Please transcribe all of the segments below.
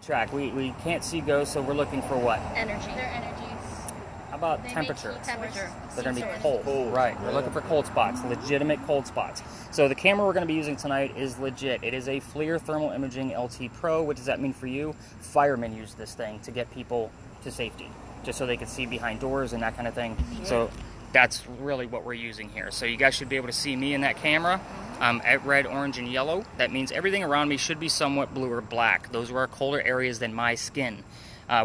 Track. We can't see ghosts, so we're looking for what? Energy. Their energies. How about temperature? Temperature. They're going to be cold. Right. We're looking for cold spots, legitimate cold spots. So the camera we're going to be using tonight is legit. It is a FLIR Thermal Imaging LT Pro. What does that mean for you? Firemen use this thing to get people to safety, just so they can see behind doors and that kind of thing. So that's really what we're using here. So you guys should be able to see me in that camera. At red, orange, and yellow. That means everything around me should be somewhat blue or black. Those are our colder areas than my skin.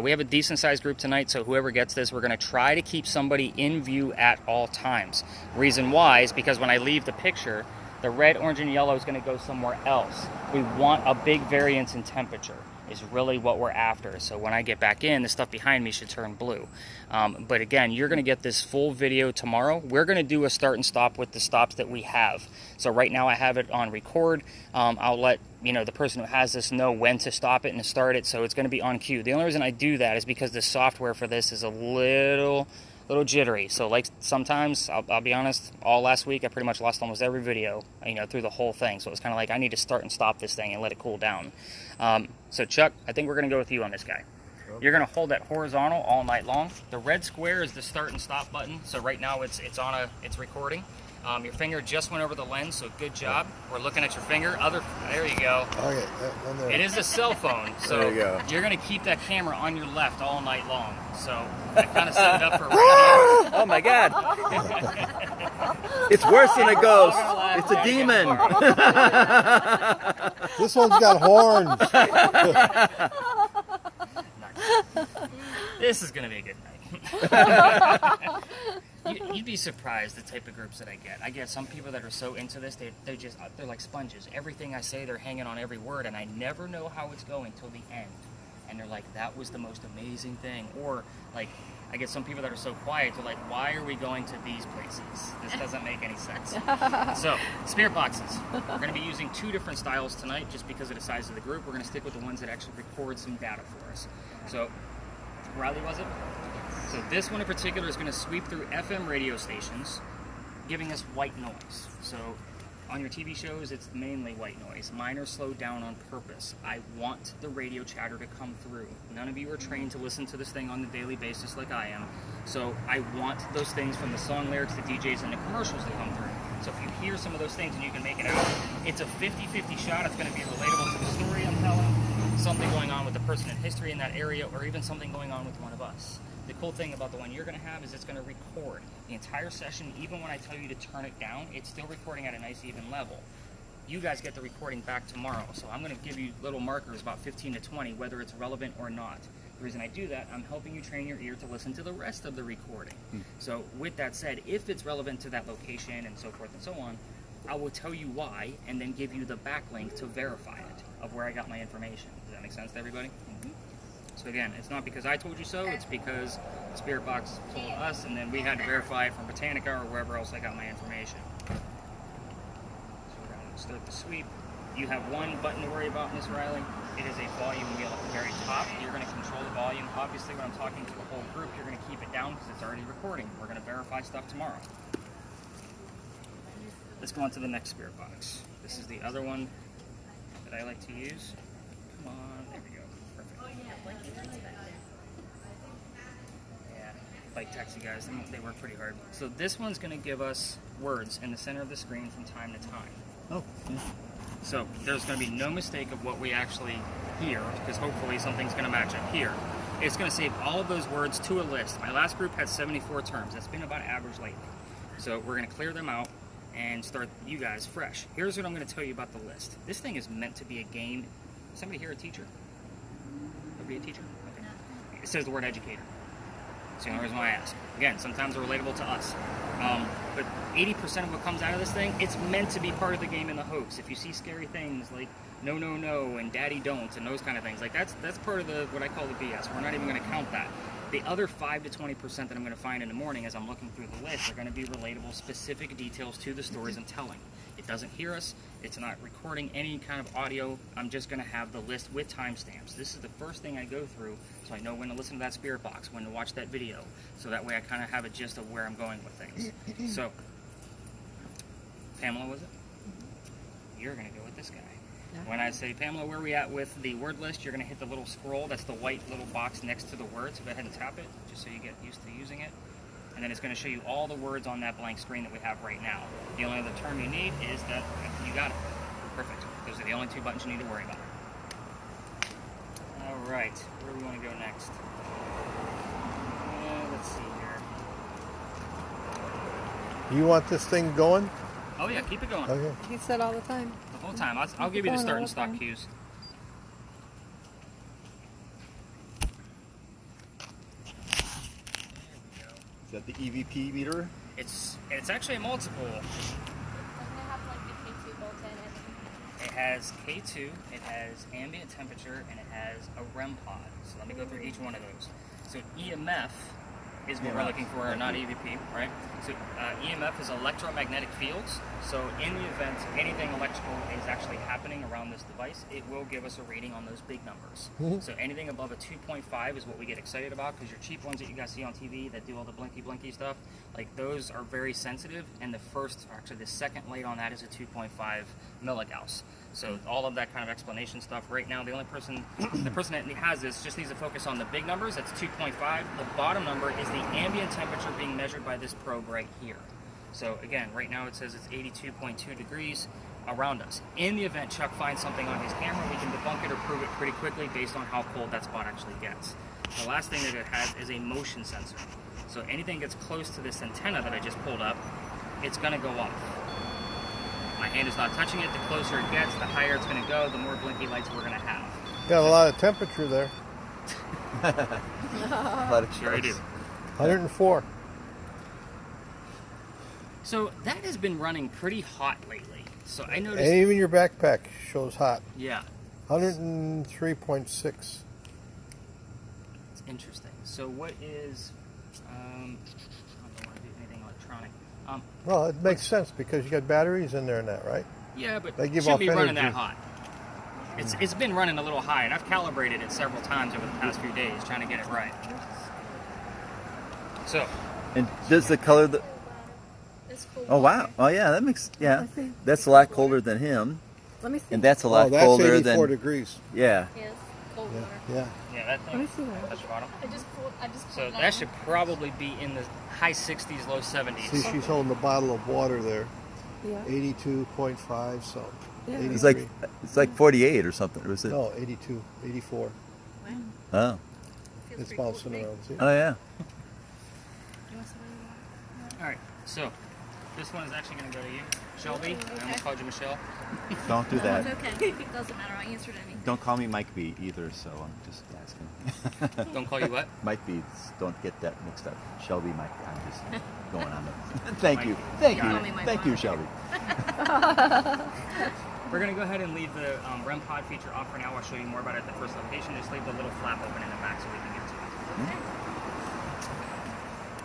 We have a decent sized group tonight, so whoever gets this, we're going to try to keep somebody in view at all times. Reason why is because when I leave the picture, the red, orange, and yellow is going to go somewhere else. We want a big variance in temperature is really what we're after. So when I get back in, the stuff behind me should turn blue. But again, you're going to get this full video tomorrow. We're going to do a start and stop with the stops that we have. So right now I have it on record. I'll let the person who has this know when to stop it and to start it, so it's going to be on cue. The only reason I do that is because the software for this is a little jittery. So like sometimes, I'll be honest, all last week I pretty much lost almost every video, through the whole thing. So it's kind of like I need to start and stop this thing and let it cool down. So Chuck, I think we're going to go with you on this guy. You're going to hold that horizontal all night long. The red square is the start and stop button. So right now it's recording. Your finger just went over the lens, so good job. We're looking at your finger. There you go. Okay, one there. It is a cell phone, so you're going to keep that camera on your left all night long. So I kind of set it up for right here. Oh my God! It's worse than a ghost. It's a demon. This one's got horns. This is going to be a good night. You'd be surprised the type of groups that I get. I get some people that are so into this, they're like sponges. Everything I say, they're hanging on every word, and I never know how it's going till the end. And they're like, that was the most amazing thing. Or like, I get some people that are so quiet, they're like, why are we going to these places? This doesn't make any sense. So, spirit boxes. We're going to be using 2 different styles tonight just because of the size of the group. We're going to stick with the ones that actually record some data for us. So, Riley, was it? So this one in particular is going to sweep through FM radio stations, giving us white noise. So on your TV shows, it's mainly white noise. Mine are slowed down on purpose. I want the radio chatter to come through. None of you are trained to listen to this thing on a daily basis like I am. So I want those things from the song lyrics, the DJs, and the commercials to come through. So if you hear some of those things and you can make it out, it's a 50-50 shot. It's going to be relatable to the story I'm telling, something going on with the person in history in that area, or even something going on with one of us. The cool thing about the one you're going to have is it's going to record the entire session. Even when I tell you to turn it down, it's still recording at a nice even level. You guys get the recording back tomorrow, so I'm going to give you little markers, about 15 to 20, whether it's relevant or not. The reason I do that, I'm helping you train your ear to listen to the rest of the recording. So with that said, if it's relevant to that location and so forth and so on, I will tell you why and then give you the backlink to verify it of where I got my information. Does that make sense to everybody? So again, it's not because I told you so, it's because the Spirit Box told us, and then we had to verify it from Britannica or wherever else I got my information. So we're going to start the sweep. You have one button to worry about, Miss Riley. It is a volume wheel at the very top. You're going to control the volume. Obviously, when I'm talking to the whole group, you're going to keep it down because it's already recording. We're going to verify stuff tomorrow. Let's go on to the next Spirit Box. This is the other one that I like to use. Come on, there we go. Yeah, bike taxi guys, they work pretty hard. So this one's going to give us words in the center of the screen from time to time. Oh. So there's going to be no mistake of what we actually hear, because hopefully something's going to match up here. It's going to save all of those words to a list. My last group had 74 terms. That's been about average lately. So we're going to clear them out and start you guys fresh. Here's what I'm going to tell you about the list. This thing is meant to be a game. Somebody here a teacher? Nobody a teacher? Okay. It says the word educator. It's the only reason why I ask. Again, sometimes they're relatable to us. But 80% of what comes out of this thing, it's meant to be part of the game in the hoax. If you see scary things like no, no, no, and daddy don't, and those kind of things, like that's part of the what I call the BS. We're not even going to count that. The other 5 to 20% that I'm going to find in the morning as I'm looking through the list are going to be relatable, specific details to the stories I'm telling. It doesn't hear us. It's not recording any kind of audio. I'm just going to have the list with timestamps. This is the first thing I go through, so I know when to listen to that Spirit Box, when to watch that video, so that way I kind of have a gist of where I'm going with things. So, Pamela, was it? You're going to go with this guy. When I say, Pamela, where are we at with the word list, you're going to hit the little scroll. That's the white little box next to the word. So go ahead and tap it, just so you get used to using it. And then it's going to show you all the words on that blank screen that we have right now. The only other term you need is that you got it. Perfect. Those are the only 2 buttons you need to worry about. All right, where do we want to go next? Let's see here. You want this thing going? Oh yeah, keep it going. Okay. He said all the time. The whole time. I'll give you the start and stop cues. Is that the EVP meter? It's actually a multiple. Doesn't it have like the K2 built in? It has K2, it has ambient temperature, and it has a REM pod. So let me go through each one of those. So EMF is what we're looking for, not EVP, right? So EMF is electromagnetic fields. So in the event anything electrical is actually happening around this device, it will give us a reading on those big numbers. So anything above a 2.5 is what we get excited about, because your cheap ones that you guys see on TV that do all the blinky stuff, like those are very sensitive, and the second light on that is a 2.5 milligauss. So all of that kind of explanation stuff. Right now, the person that has this just needs to focus on the big numbers. That's 2.5. The bottom number is the ambient temperature being measured by this probe right here. So again, right now it says it's 82.2 degrees around us. In the event Chuck finds something on his camera, we can debunk it or prove it pretty quickly based on how cold that spot actually gets. The last thing that it has is a motion sensor. So anything gets close to this antenna that I just pulled up, it's going to go off. My hand is not touching it. The closer it gets, the higher it's going to go, the more blinky lights we're going to have. Got a lot of temperature there. A lot of Sure I do. 104. So that has been running pretty hot lately. So I noticed. And even your backpack shows hot. Yeah. 103.6. It's interesting. So what is? I don't want to do anything electronic. Well, it makes sense because you got batteries in there and that, right? Yeah, but They it give shouldn't off be running energy. that hot. It's been running a little high, and I've calibrated it several times over the past few days trying to get it right. So. And does the color the? It's cool. Oh wow! Oh yeah, that makes That's a lot colder than him, Let me see. and that's a lot that's colder 84 than. degrees. Yeah. Yes, cold Yeah. water. Yeah. Yeah, that Let me thing. see that. That's the bottom. I just pulled So it that on. should probably be in the high 60s, low 70s. See, she's holding a bottle of water there. Yeah. 82.5, so. Yeah. 83. It's like 48 or something. Was it? No, 82, 84. Wow. Oh. Feels It's pretty cool bouncing to me. around. See? Oh yeah. You want some of that? All right, so this one is actually going to go to you, Shelby. I almost called you Michelle. Don't do No, that. it's okay. It doesn't matter. I answered any. Don't call me Mike B either, so I'm just asking. Don't call you what? Mike B, don't get that mixed up. Shelby Mike, I'm just going on it. Thank you. Mike. Thank Got you. it. Call me my Thank you, mom. Shelby. We're going to go ahead and leave the REM pod feature off for now. I'll show you more about it at the first location. Just leave the little flap open in the back so we can get to it.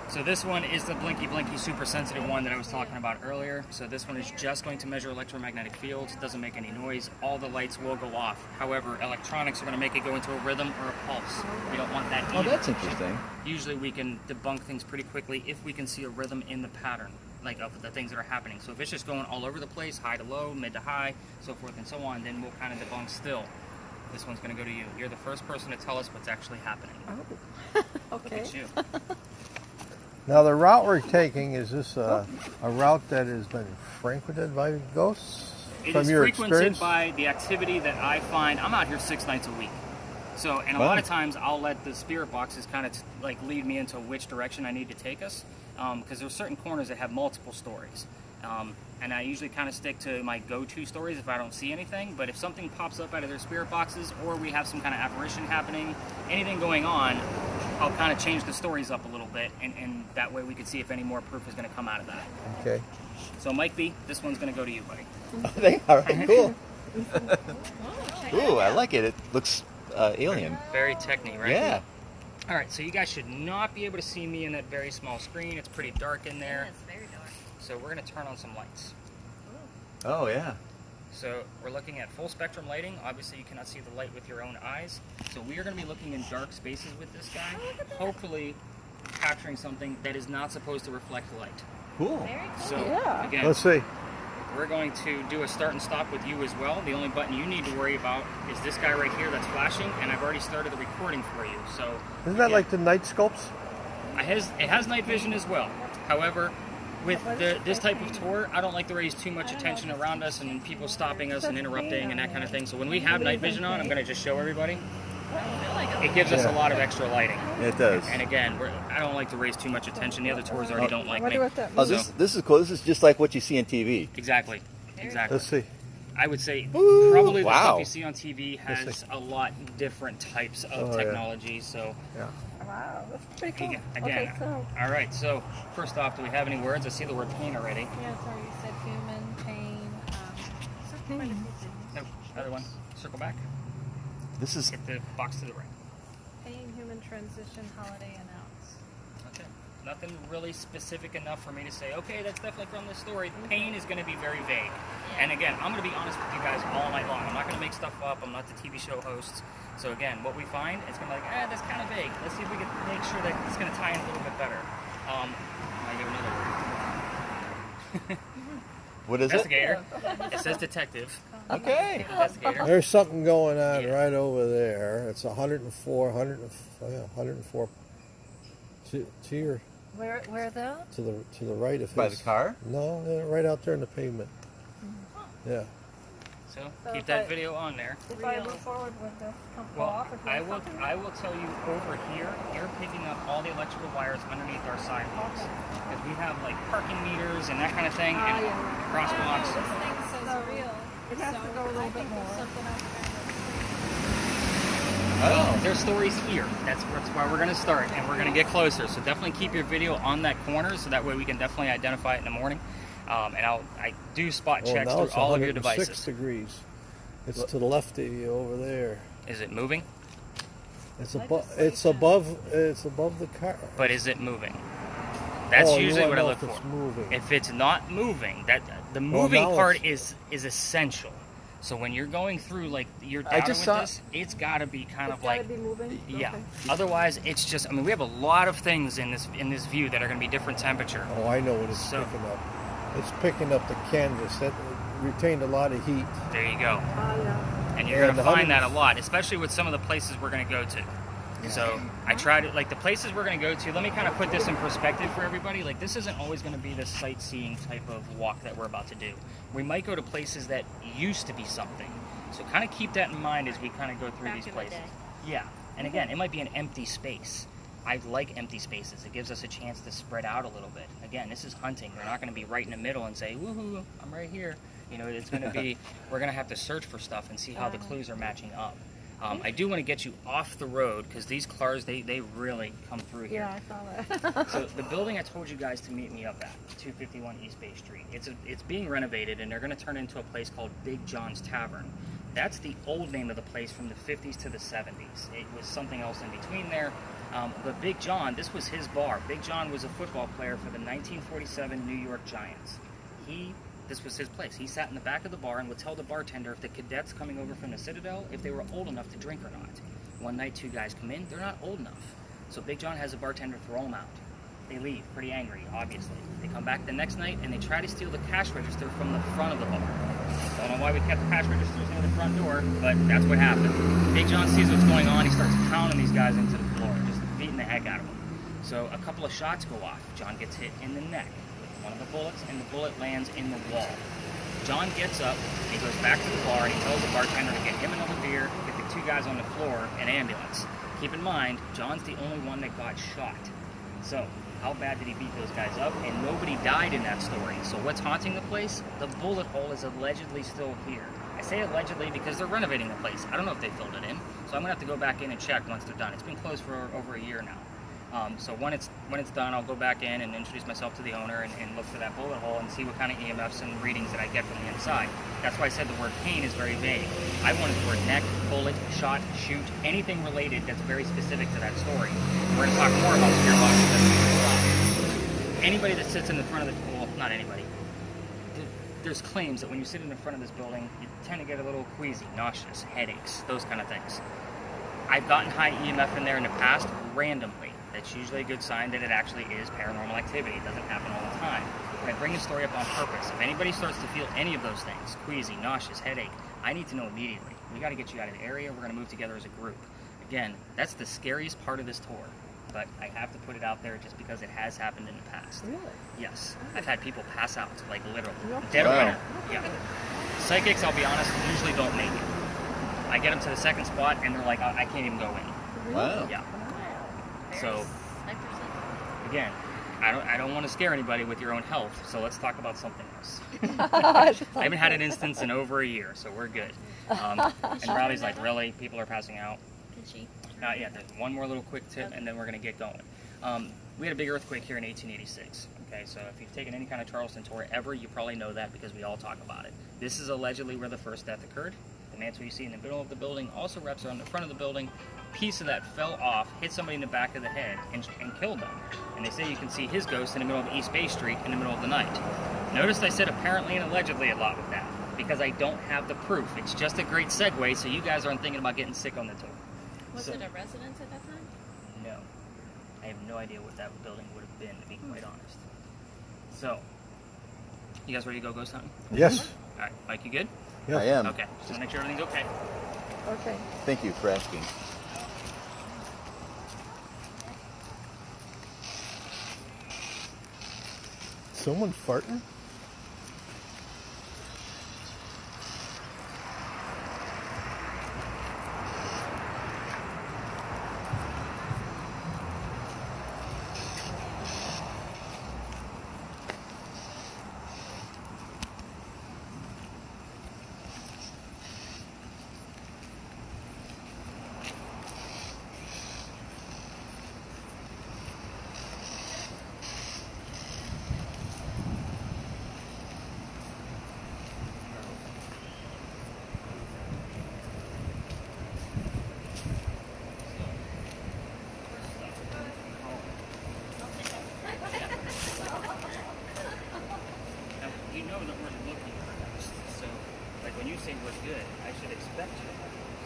So this one is the blinky super sensitive one that I was talking about earlier. So this one is just going to measure electromagnetic fields. It doesn't make any noise. All the lights will go off. However, electronics are going to make it go into a rhythm or a pulse. We don't want that Oh, either. that's interesting. Usually we can debunk things pretty quickly if we can see a rhythm in the pattern, like of the things that are happening. So if it's just going all over the place, high to low, mid to high, so forth and so on, then we'll kind of debunk still. This one's going to go to you. You're the first person to tell us what's actually happening. Okay. It's you. Now, the route we're taking, is this a route that has been frequented by ghosts? It From is your frequented experience? by the activity that I find. I'm out here 6 nights a week. So, and a lot of times I'll let the spirit boxes kind of like lead me into which direction I need to take us. Because there's certain corners that have multiple stories. And I usually kind of stick to my go-to stories if I don't see anything. But if something pops up out of their spirit boxes, or we have some kind of apparition happening, anything going on, I'll kind of change the stories up a little bit, and that way we can see if any more proof is going to come out of that. Okay. So Mike B, this one's going to go to you, buddy. All right, cool. Ooh, I like it. It looks alien. Very techy, right? Yeah. All right, so you guys should not be able to see me in that very small screen. It's pretty dark in Yeah, there. it's very dark. So we're going to turn on some lights. Oh yeah. So we're looking at full spectrum lighting. Obviously, you cannot see the light with your own eyes. So we are going to be looking in dark spaces with this guy, hopefully capturing something that is not supposed to reflect light. Cool. Very cool. So Yeah. again, Let's see. we're going to do a start and stop with you as well. The only button you need to worry about is this guy right here that's flashing, and I've already started the recording for you. So Isn't that like the night scopes? it has night vision as well. However, with this type of tour, I don't like to raise too much attention around us and people stopping us and interrupting and that kind of thing. So when we have night vision on, I'm going to just show everybody. It gives us a lot of extra lighting. It does. And again, I don't like to raise too much attention. The other tours already don't like me. Oh, this is cool. This is just like what you see on TV. Exactly. Exactly. Let's see. I would say probably the wow. stuff you see on TV has a lot different types of technology. So Yeah. Wow, that's pretty cool. again, Okay, so all right. So first off, do we have any words? I see the word pain already. Yeah, sorry, you said human, pain, quite a few things. Nope. Other one. Circle back. This is Get the box to the right. Pain, human, transition, holiday, announce. Okay. Nothing really specific enough for me to say, okay, that's definitely from this story. Pain is going to be very vague. And again, I'm going to be honest with you guys all night long. I'm not going to make stuff up. I'm not the TV show host. So again, what we find, it's going to be like, that's kind of vague. Let's see if we can make sure that it's going to tie in a little bit better. I give another word. what is it? Investigator. It says detective. Okay. Investigator. There's something going on Yeah. right over there. It's 104 to your where though? to the right of By his. the car? No, right out there in the pavement. Yeah. So So keep if that I- video on there. If I move forward with this, come Well, off. If you I have will. something? I will tell you over here. You're picking up all the electrical wires underneath our sidewalks because we have like parking meters and that kind of thing, and yeah, crosswalks. This thing says So, real. it has to go a little I bit think there's more. something else there. Oh, there's stories here. That's where we're going to start, and we're going to get closer. So definitely keep your video on that corner, so that way we can definitely identify it in the morning. And I do spot Well, checks now through it's all of your 106 devices. degrees. It's to the left of you over there. Is it moving? It's above. It's above. It's above the car. But is it moving? That's Oh, you usually wanna what I know look if it's for. moving. If it's not moving, the Well, moving now part it's- is essential. So when you're going through like your I data just with saw- this, it's got to be kind It's of gotta like be moving. yeah. Okay. Otherwise, it's just. I mean, we have a lot of things in this view that are going to be different temperature. Oh, I know what it's So- picking up. It's picking up the canvas that retained a lot of heat. There you go. Yeah. And you're going And to the find that a 100 lot, especially with some of the places we're going to go to. So I try to, like the places we're going to go to, let me kind of put this in perspective for everybody. Like this isn't always going to be the sightseeing type of walk that we're about to do. We might go to places that used to be something. So kind of keep that in mind as we kind of go through these places. Yeah. And again, it might be an empty space. I like empty spaces. It gives us a chance to spread out a little bit. Again, this is hunting. We're not going to be right in the middle and say, woohoo, I'm right here. You know, it's going to be, we're going to have to search for stuff and see how the clues are matching up. I do want to get you off the road because these cars, they really come through here. Yeah, I saw that. So the building I told you guys to meet me up at, 251 East Bay Street, it's being renovated and they're going to turn it into a place called Big John's Tavern. That's the old name of the place from the 50s to the 70s. It was something else in between there. But Big John, this was his bar. Big John was a football player for the 1947 New York Giants. This was his place. He sat in the back of the bar and would tell the bartender if the cadets coming over from the Citadel, if they were old enough to drink or not. One night, two guys come in, they're not old enough. So Big John has a bartender throw them out. They leave, pretty angry, obviously. They come back the next night and they try to steal the cash register from the front of the bar. Don't know why we kept the cash registers near the front door, but that's what happened. Big John sees what's going on, he starts pounding these guys into the floor, just beating the heck out of them. So a couple of shots go off. John gets hit in the neck with one of the bullets, and the bullet lands in the wall. John gets up, he goes back to the bar, and he tells the bartender to get him another beer, get the two guys on the floor, an ambulance. Keep in mind, John's the only one that got shot. So, how bad did he beat those guys up? And nobody died in that story. So what's haunting the place? The bullet hole is allegedly still here. I say allegedly because they're renovating the place. I don't know if they filled it in. So I'm going to have to go back in and check once they're done. It's been closed for over a year now. So when it's done, I'll go back in and introduce myself to the owner and look for that bullet hole and see what kind of EMFs and readings that I get from the inside. That's why I said the word pain is very vague. I wanted the word neck, bullet, shot, shoot, anything related that's very specific to that story. We're going to talk more about the gearbox. Anybody that sits in the front of the, well, not anybody. There's claims that when you sit in the front of this building, you tend to get a little queasy, nauseous, headaches, those kind of things. I've gotten high EMF in there in the past randomly. That's usually a good sign that it actually is paranormal activity. It doesn't happen all the time. But I bring the story up on purpose. If anybody starts to feel any of those things, queasy, nauseous, headache, I need to know immediately. We got to get you out of the area. We're going to move together as a group. Again, that's the scariest part of this tour. But I have to put it out there just because it has happened in the past. Really? Yes. I've had people pass out, like literally. Dead of winter. Yeah. Psychics, I'll be honest, usually don't make it. I get them to the second spot and they're like, I can't even go in. Wow. Yeah. Very So, sniper. again, I don't want to scare anybody with your own health, so let's talk about something else. I haven't had an instance in over a year, so we're good. And Riley's like, really? People are passing out? Did she? Not yet. There's one more little quick tip, and then we're going to get going. We had a big earthquake here in 1886. Okay, so if you've taken any kind of Charleston tour ever, you probably know that because we all talk about it. This is allegedly where the first death occurred. The mantle you see in the middle of the building also wraps around the front of the building. A piece of that fell off, hit somebody in the back of the head, and killed them. And they say you can see his ghost in the middle of East Bay Street in the middle of the night. Notice I said apparently and allegedly a lot with that, because I don't have the proof. It's just a great segue so you guys aren't thinking about getting sick on the tour. Was it a residence at that time? No. I have no idea what that building would have been, to be quite honest. So, you guys ready to go ghost hunting? Yes. All right, Mike, you good? Yes. I am. Okay, just want to make sure everything's okay. Okay. Thank you for asking. Someone farting? Now, you know that we're looking for ghosts, so like when you say we're good, I should expect you to have ghosts.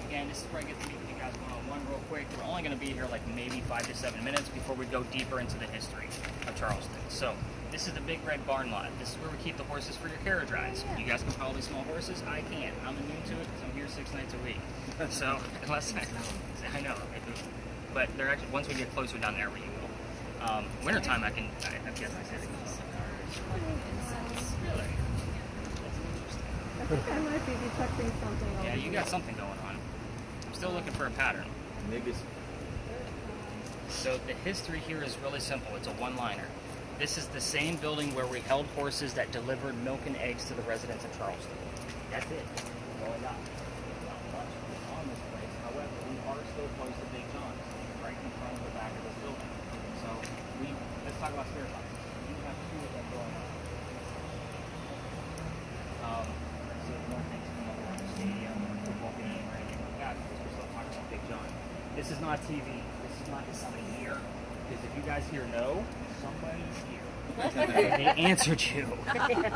Again, this is where I get to meet with you guys one-on-one real quick. We're only going to be here like maybe 5 to 7 minutes before we go deeper into the history of Charleston. So, this is the Big Red Barn Lot. This is where we keep the horses for your carriage rides. You guys can probably small horses. I can't. I'm immune to it because I'm here 6 nights a week. So, unless I know. But they're actually, once we get closer down there, we will. Wintertime, I guess I said it. Really? I think I might be detecting something over Yeah, you here. got something going on. I'm still looking for a pattern. Maybe it's So the history here is really simple. It's a one-liner. This is the same building where we held horses that delivered milk and eggs to the residents of Charleston. That's it. That's all I got. Not much on this place. However, we are still close to Big John's, right in front of the back of this building. So let's talk about spirit boxes. You have two of them going on. So more things come up around the stadium, football game, or anything like that, because we're still talking about Big John. This is not TV. This is not just somebody here. Because if you guys hear no, somebody's here. They answered you.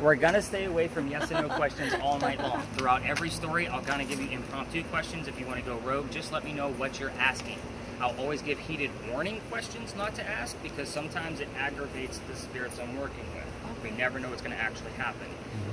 We're going to stay away from yes and no questions all night long. Throughout every story, I'll kind of give you impromptu questions. If you want to go rogue, just let me know what you're asking. I'll always give heated warning questions not to ask because sometimes it aggravates the spirits I'm working with. We never know what's going to actually happen.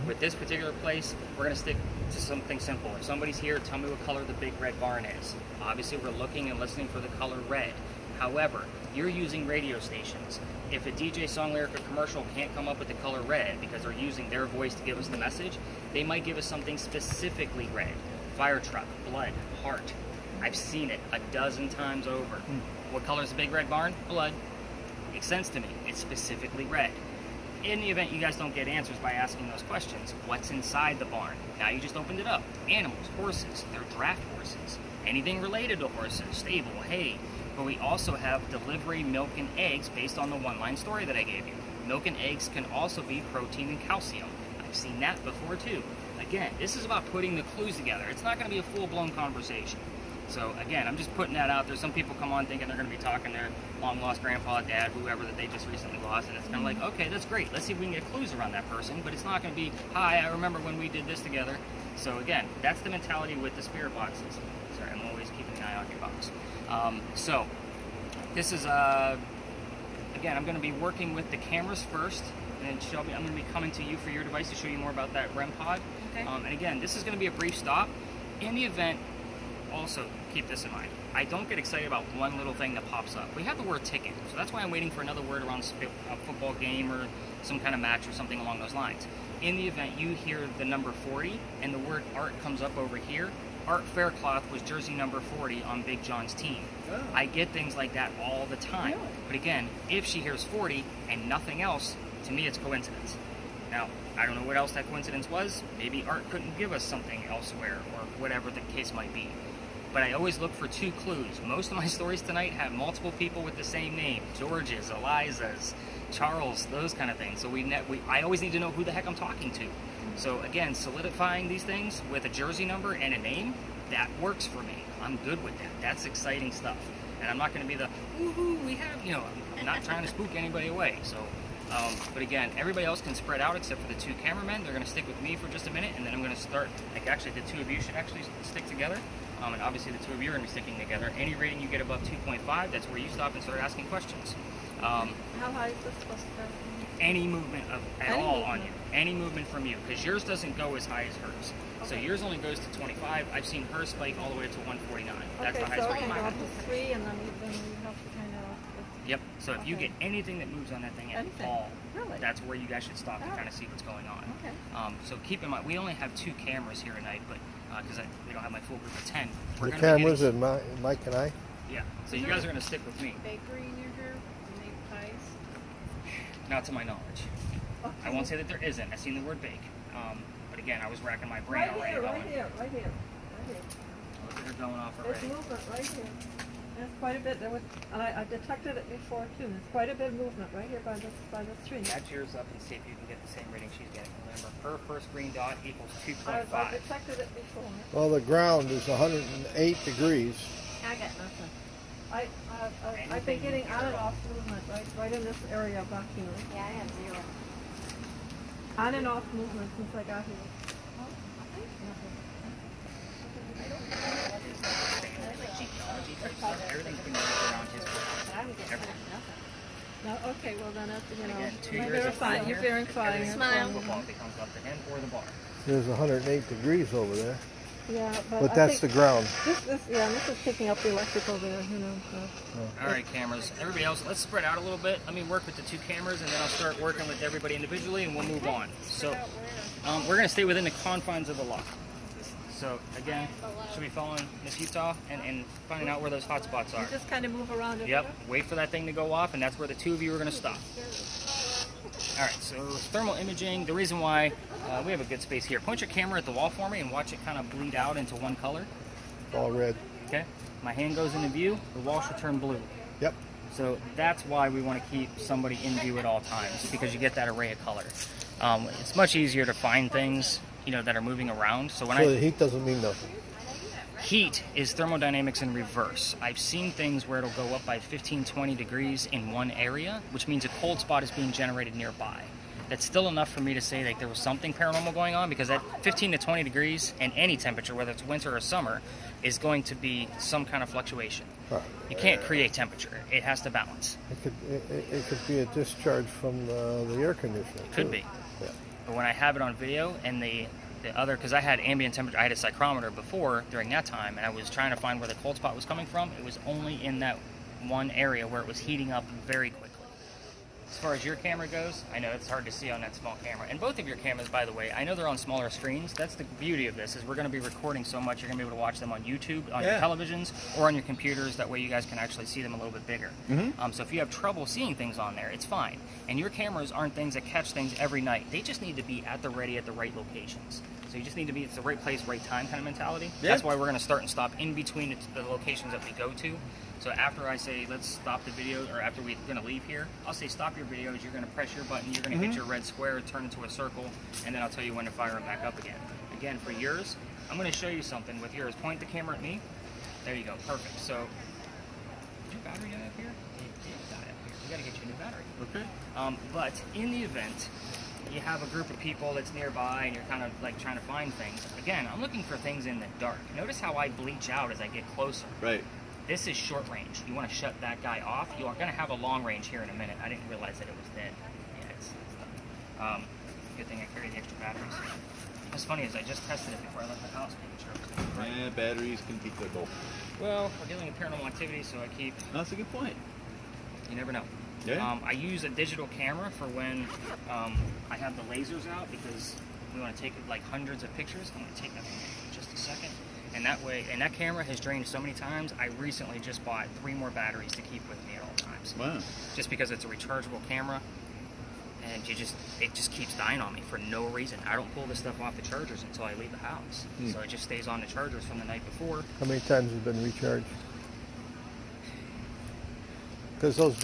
With this particular place, we're going to stick to something simple. If somebody's here, tell me what color the Big Red Barn is. Obviously, we're looking and listening for the color red. However, you're using radio stations. If a DJ song lyric or commercial can't come up with the color red because they're using their voice to give us the message, they might give us something specifically red. Fire truck, blood, heart. I've seen it a dozen times over. What color is the Big Red Barn? Blood. Makes sense to me. It's specifically red. In the event you guys don't get answers by asking those questions, what's inside the barn? Now you just opened it up. Animals, horses, they're draft horses. Anything related to horses, stable, hay. But we also have delivery, milk, and eggs based on the one-line story that I gave you. Milk and eggs can also be protein and calcium. I've seen that before too. Again, this is about putting the clues together. It's not going to be a full-blown conversation. So again, I'm just putting that out there. Some people come on thinking they're going to be talking to their long-lost grandpa, dad, whoever that they just recently lost, and it's kind of like, okay, that's great. Let's see if we can get clues around that person, but it's not going to be, hi, I remember when we did this together. So again, that's the mentality with the spirit boxes. Sorry, I'm always keeping an eye on your box. So this is, again, I'm going to be working with the cameras first, and then Shelby, I'm going to be coming to you for your device to show you more about that REM pod. Okay. And again, this is going to be a brief stop. In the event, also keep this in mind, I don't get excited about one little thing that pops up. We have the word ticket, so that's why I'm waiting for another word around a football game or some kind of match or something along those lines. In the event you hear the number 40 and the word Art comes up over here, Art Faircloth was jersey number 40 on Big John's team. Oh. I get things like that all the time. Really? But again, if she hears 40 and nothing else, to me it's coincidence. Now, I don't know what else that coincidence was. Maybe Art couldn't give us something elsewhere or whatever the case might be. But I always look for 2 clues. Most of my stories tonight have multiple people with the same name. George's, Eliza's, Charles, those kind of things. So I always need to know who the heck I'm talking to. So again, solidifying these things with a jersey number and a name, that works for me. I'm good with that. That's exciting stuff. And I'm not going to be the, woohoo, we have, you know, I'm not trying to spook anybody away. So, but again, everybody else can spread out except for the 2 cameramen. They're going to stick with me for just a minute, and then I'm going to start, like actually the 2 of you should actually stick together. And obviously the 2 of you are going to be sticking together. Any rating you get above 2.5, that's where you stop and start asking questions. How high is this supposed to go? Any movement at all on you. Any movement from you, because yours doesn't go as high as hers. So yours only goes to 25. I've seen her spike all the way to 149. That's the highest so rating I I can have. go up to 3, and then we have to kind of... Yep. So if you Okay. get anything that moves on that thing at Anything? all, Really? that's where you guys should stop and Oh. kind of see what's going on. Okay. So keep in mind, we only have 2 cameras here tonight, but because we don't have my full group of 10. We're The gonna be cameras getting- and Mike and I. Yeah. So you guys are going to stick with me. Bakery near here? Do they make pies? Not to my knowledge. I won't say that there isn't. I've seen the word bake. But again, I was racking my brain Right already. here, right going, here, right here, right here. Look at her going off There's already. movement right here. There's quite a bit. There was, and I detected it before too. There's quite a bit of movement right here by this tree. Match yours up and see if you can get the same rating she's getting. Remember, her first green dot equals I 2.5. detected it before. Well, the ground is 108 degrees. I got nothing. I've been getting on and off movement right in this area back here. Yeah, I have 0. On and off movement since I got here. Everything's been moving around his But I'm getting Everything. nothing. No, okay, well then that's, you know, Again, 2 you're years of verifying, fun you're here. verifying. Everything's Smile. fine. Football if it comes up to him or the bar. There's 108 degrees over there. Yeah, But I that's the think ground. this is picking up the electrical there, you know. So. All right, cameras. Everybody else, let's spread out a little bit. Let me work with the 2 cameras, and then I'll start working with everybody individually, and we'll move on. So we're going to stay within the confines of the lot. So again, should be following Miss Utah and finding out where those hot spots are. You just kind of move around it. Yep, wait for that thing to go off, and that's where the 2 of you are going to stop. All right, so thermal imaging, the reason why we have a good space here. Point your camera at the wall for me and watch it kind of bleed out into one color. All red. Okay, my hand goes into view, the wall should turn blue. Yep. So that's why we want to keep somebody in view at all times, because you get that array of color. It's much easier to find things, you know, that are moving around. So when So the heat doesn't mean nothing. heat is thermodynamics in reverse. I've seen things where it'll go up by 15, 20 degrees in one area, which means a cold spot is being generated nearby. That's still enough for me to say that there was something paranormal going on, because at 15 to 20 degrees in any temperature, whether it's winter or summer, is going to be some kind of fluctuation. You can't create temperature. It has to balance. It could be a discharge from the air conditioner. Could too. be. Yeah. But when I have it on video and the other, because I had ambient temperature, I had a psychrometer before during that time, and I was trying to find where the cold spot was coming from. It was only in that one area where it was heating up very quickly. As far as your camera goes, I know it's hard to see on that small camera. And both of your cameras, by the way, I know they're on smaller screens. That's the beauty of this, is we're going to be recording so much, you're going to be able to watch them on YouTube, on your televisions, or on your computers. That way you guys can actually see them a little bit bigger. So if you have trouble seeing things on there, it's fine. And your cameras aren't things that catch things every night. They just need to be at the ready at the right locations. So you just need to be at the right place, right time kind of mentality. That's why we're going to start and stop in between the locations that we go to. So after I say, let's stop the video, or after we're going to leave here, I'll say stop your videos, you're going to press your button, you're going to hit your red square, turn into a circle, and then I'll tell you when to fire it back up again. Again, for yours, I'm going to show you something with yours. Point the camera at me, There you go. Perfect. So, did your battery die up here? It did die up here. We got to get you a new battery. Okay. But in the event you have a group of people that's nearby and you're kind of like trying to find things, again, I'm looking for things in the dark. Notice how I bleach out as I get closer. Right. This is short range. You want to shut that guy off. You are going to have a long range here in a minute. I didn't realize that it was dead. Yeah, it's done. Good thing I carried the extra batteries. What's funny is I just tested it before I left the house, making sure it was right. Yeah, batteries can be fickle. Well, we're dealing with paranormal activity, so I keep. That's a good point. You never know. Yeah. I use a digital camera for when I have the lasers out because we want to take like hundreds of pictures. I'm going to take that for just a second. And that way, and that camera has drained so many times, I recently just bought 3 more batteries to keep with me at all times. Wow. Just because it's a rechargeable camera, and it just keeps dying on me for no reason. I don't pull this stuff off the chargers until I leave the house. So it just stays on the chargers from the night before. How many times has it been recharged? Because those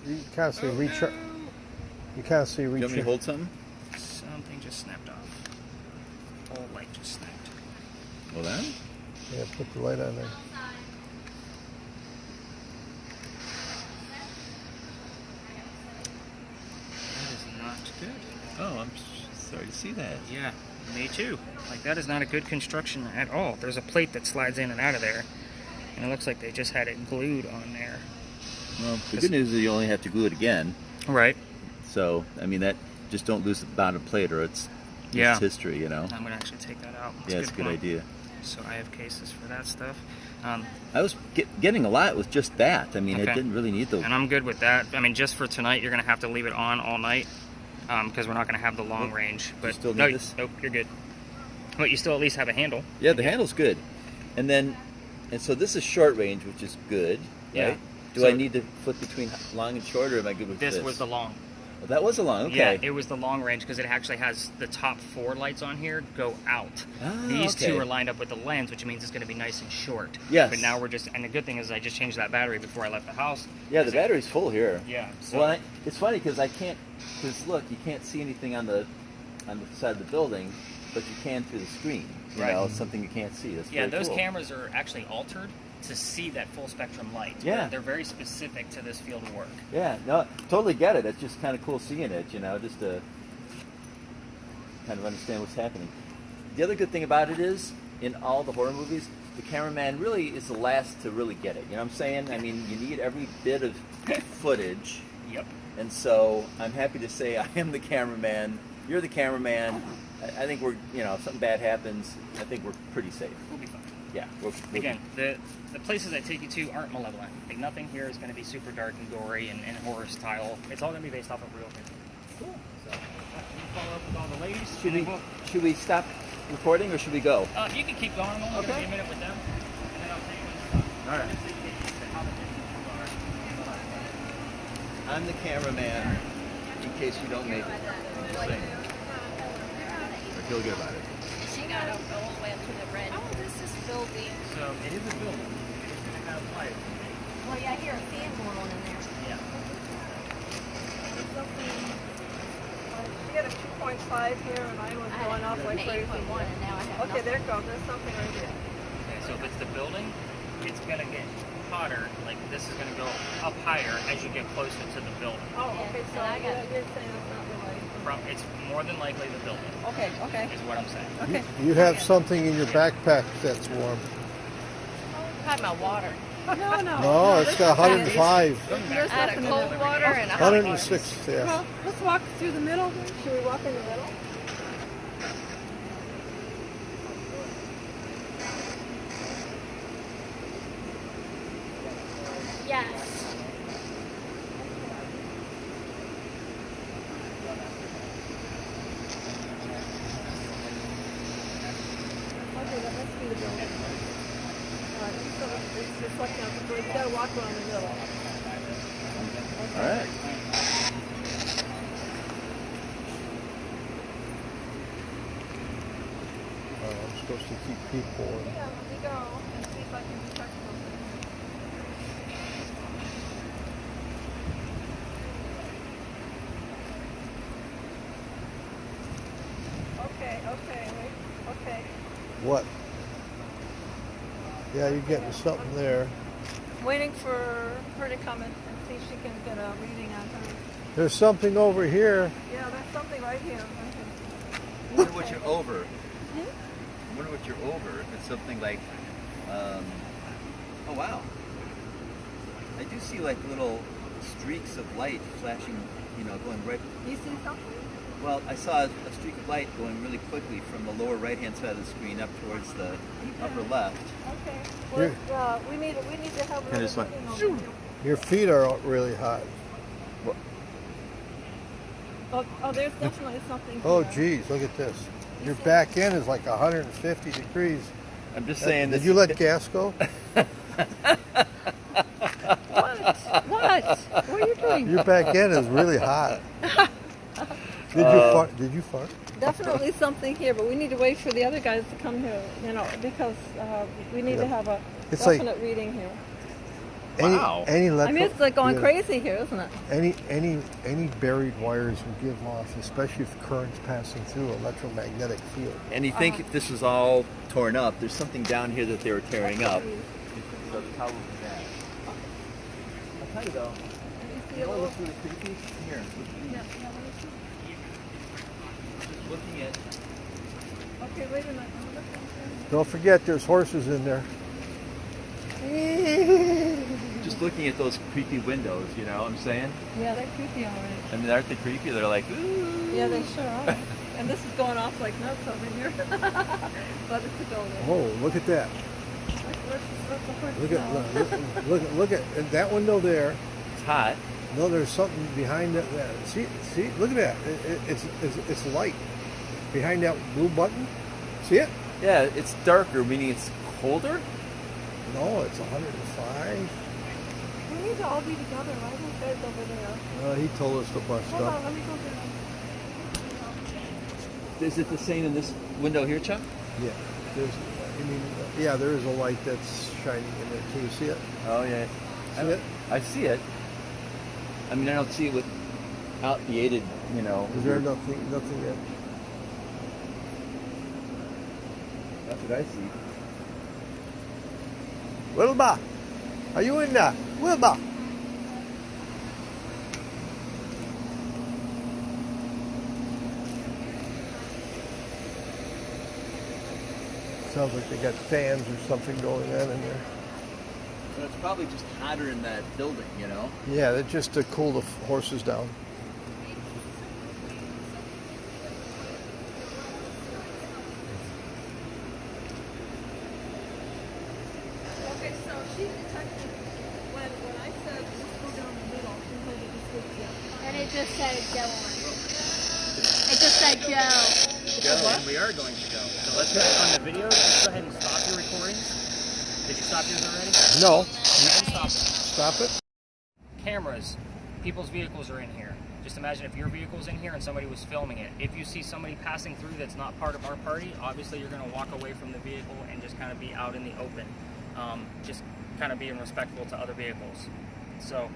you constantly recharge. You constantly Do you want me to recharge. hold something? Something just snapped off. Whole light just snapped. Well then. Yeah, put the light on there. That is not good. Oh, I'm sorry to see that. Yeah, me too. Like, that is not a good construction at all. There's a plate that slides in and out of there, and it looks like they just had it glued on there. Well, the good news is you only have to glue it again. Right. So, I mean, that just don't lose the bottom plate or it's history, you know. I'm going to actually take that out. That's Yeah, it's a good point. idea. So I have cases for that stuff. I was getting a lot with just that. I mean, Okay. it didn't really need the... And I'm good with that. I mean, just for tonight, you're going to have to leave it on all night because we're not going to have the long range. But still need no, this? Nope, you're good. But you still at least have a handle. Yeah, the handle's good. And so this is short range, which is good, Yeah. right? Do So- I need to flip between long and short, or am I good with this? This was the long. Oh, that was a long, okay. Yeah, it was the long range because it actually has the top 4 lights on here go out. These okay. 2 are lined up with the lens, which means it's going to be nice and short. Yes. But now we're just, and the good thing is I just changed that battery before I left the house. Yeah, the battery's full here. Yeah. So Well, it's funny because look, you can't see anything on the side of the building, but you can through the screen. You Right. know, it's something you can't see. That's yeah, very those cool. cameras are actually altered to see that full spectrum light. Yeah. They're very specific to this field of work. Yeah, no, totally get it. It's just kind of cool seeing it, you know, just to kind of understand what's happening. The other good thing about it is, in all the horror movies, the cameraman really is the last to really get it. You know what I'm saying? I mean, you need every bit of footage. Yep. And so I'm happy to say I am the cameraman. You're the cameraman. I think we're, you know, if something bad happens, I think we're pretty safe. We'll be fine. Yeah. Again, the places I take you to aren't malevolent. Like, nothing here is going to be super dark and gory and horror style. It's all going to be based off of real things. Cool. So, we'll follow up with all the ladies. Should we stop recording or should we go? You can keep going. I'm only going to be a minute with them. And then I'll tell you when to stop. All right. I'm the cameraman in case you don't make it. Just saying. I feel good about it. She got all the way up to the red. Oh, this is building. So, it is a building. It's going to have light. Well, yeah, I hear a fan going on in there. Yeah. She got a 2.5 here, and mine was going off like an crazy. 8.1, and now I have Okay, nothing. there it goes. There's something right here. Okay, so if it's the building, it's going to get hotter. Like, this is going to go up higher as you get closer to the building. Oh, okay. So and I got- you're saying it's not really. It's more than likely the building, Okay. Okay. is what I'm saying. Okay. You have something in your backpack that's warm. Had my water. No. No, it's got 105. There's I had a nothing in cold there. water and a hot water. 106, yeah. Well, let's walk through the middle. Should we walk in the middle? Yes. Okay, that must be the building. So it's just like that. So you gotta walk around the middle. All right. I'm supposed to keep people. Yeah, let me go and see if I can detect something. Okay, wait. Okay. What? Yeah, you're getting something there. Waiting for her to come in and see if she can get a reading on her. There's something over here. Yeah, there's something right here. I wonder what you're over. I wonder what you're over. If it's something like, oh wow. I do see like little streaks of light flashing, going right. You see something? Well, I saw a streak of light going really quickly from the lower right-hand side of the screen up towards the upper left. Okay. Well, we need to have another this one. reading over here. Your feet are really hot. Oh, there's definitely something Oh, here. geez, look at this. Your back end is like 150 degrees. I'm just saying. Did you let gas go? What? What are you doing? Your back end is really hot. Did you fart? Definitely something here, but we need to wait for the other guys to come here, because we need to have a It's like- definite reading here. Wow. Any I mean, it's like going crazy here, isn't it? Any buried wires will give off, especially if current's passing through electromagnetic field. And you think if this was all torn up, there's something down here that they were tearing up. So it's probably that. I'll tell you though, You see a little- what's really creepy? Here, looking at. Okay, wait a minute. Don't forget, there's horses in there. Just looking at those creepy windows, you know what I'm saying? Yeah, they're creepy already. I mean, aren't they creepy? They're like, ooh. Yeah, they sure are. And this is going off like nuts over here. But it's a building. Oh, look at that! Where's the horse Look now? look at that window there. It's hot. No, there's something behind that. See, look at that. It's light behind that blue button. See it? Yeah, it's darker, meaning it's colder. No, it's 105. We need to all be together. Why are those guys over there? He told us to bust Hold on, up. let me go there. Is it the same in this window here, Chuck? Yeah, there is a light that's shining in there. Can you see it? Oh yeah. See it? I see it. I mean, I don't see it without the aided, Is there nothing yet? That's what I see. Wilma, are you in there? Wilma. Sounds like they got fans or something going on in there. But it's probably just hotter in that building, Yeah, that's just to cool the horses down. Okay, so she detected when I said just go down the middle, she heard it just looked yeah. And it just said Joe on it. It just said Joe. And we are going to go. So let's go on the video. Just go ahead and stop your recordings. Did you stop yours already? No, You can stop it. stop it. Cameras, people's vehicles are in here. Just imagine if your vehicle's in here and somebody was filming it. If you see somebody passing through that's not part of our party, obviously you're going to walk away from the vehicle and just kind of be out in the open. Just kind of being respectful to other vehicles. So,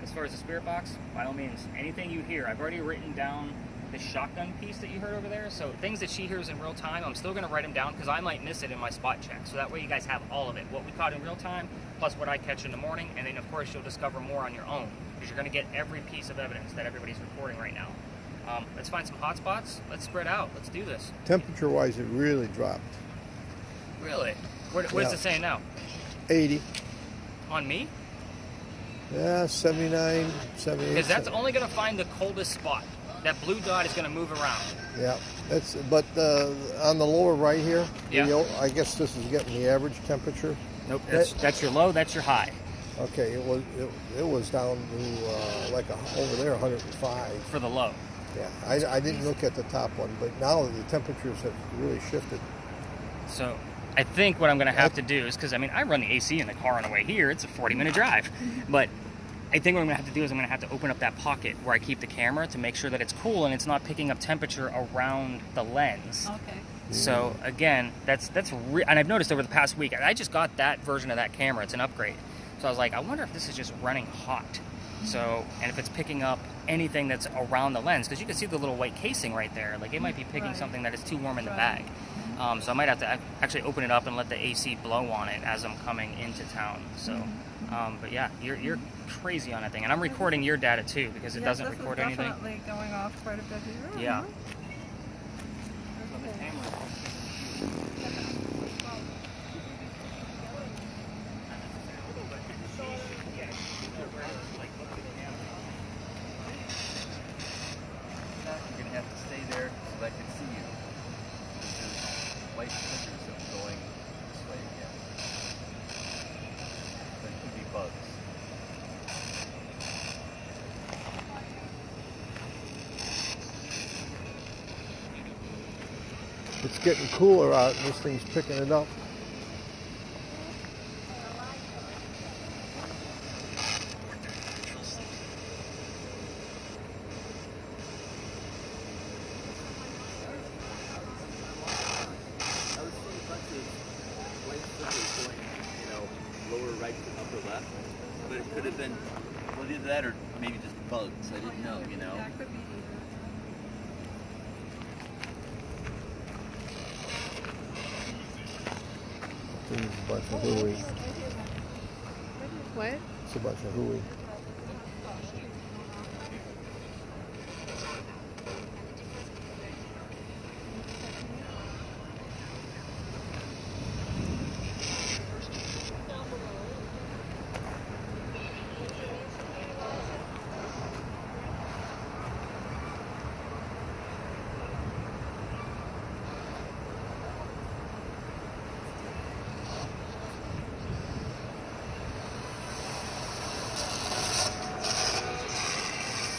as far as the spirit box, by all means, anything you hear, I've already written down the shotgun piece that you heard over there. So things that she hears in real time, I'm still going to write them down because I might miss it in my spot check. So that way you guys have all of it. What we caught in real time, plus what I catch in the morning, and then of course you'll discover more on your own because you're going to get every piece of evidence that everybody's recording right now. Let's find some hot spots. Let's spread out. Let's do this. Temperature-wise, it really dropped. Really? Where's it saying now? 80. On me? Yeah, 79, 78. Because that's only going to find the coldest spot. That blue dot is going to move around. Yeah, but on the lower right here, Yeah. I guess this is getting the average temperature. Nope. That's your low. That's your high. Okay, it was down to over there 105. For the low. Yeah, I didn't look at the top one, but now the temperatures have really shifted. So I think what I'm going to have to do is, because I run the AC in the car on the way here. It's a 40-minute drive. But I think what I'm going to have to do is I'm going to have to open up that pocket where I keep the camera to make sure that it's cool and it's not picking up temperature around the lens. Okay. So again, and I've noticed over the past week, I just got that version of that camera. It's an upgrade. So I was like, I wonder if this is just running hot. So, and if it's picking up anything that's around the lens, because you can see the little white casing right there. Like it might be picking something that is too warm in the bag. So I might have to actually open it up and let the AC blow on it as I'm coming into town. So, but yeah, you're crazy on that thing, and I'm recording your data too because it doesn't record anything. Definitely going off quite a bit here. Yeah. You're gonna have to stay there so I can see you. There's white flickers of going this way again. That could be bugs. It's getting cooler out, and this thing's picking it up. I was seeing a bunch of white flickers going, lower right to upper left. But it could have been, well, either that or maybe just bugs. I didn't know, Yeah, it could be either. It's a bunch of hooey. What? It's a bunch of hooey.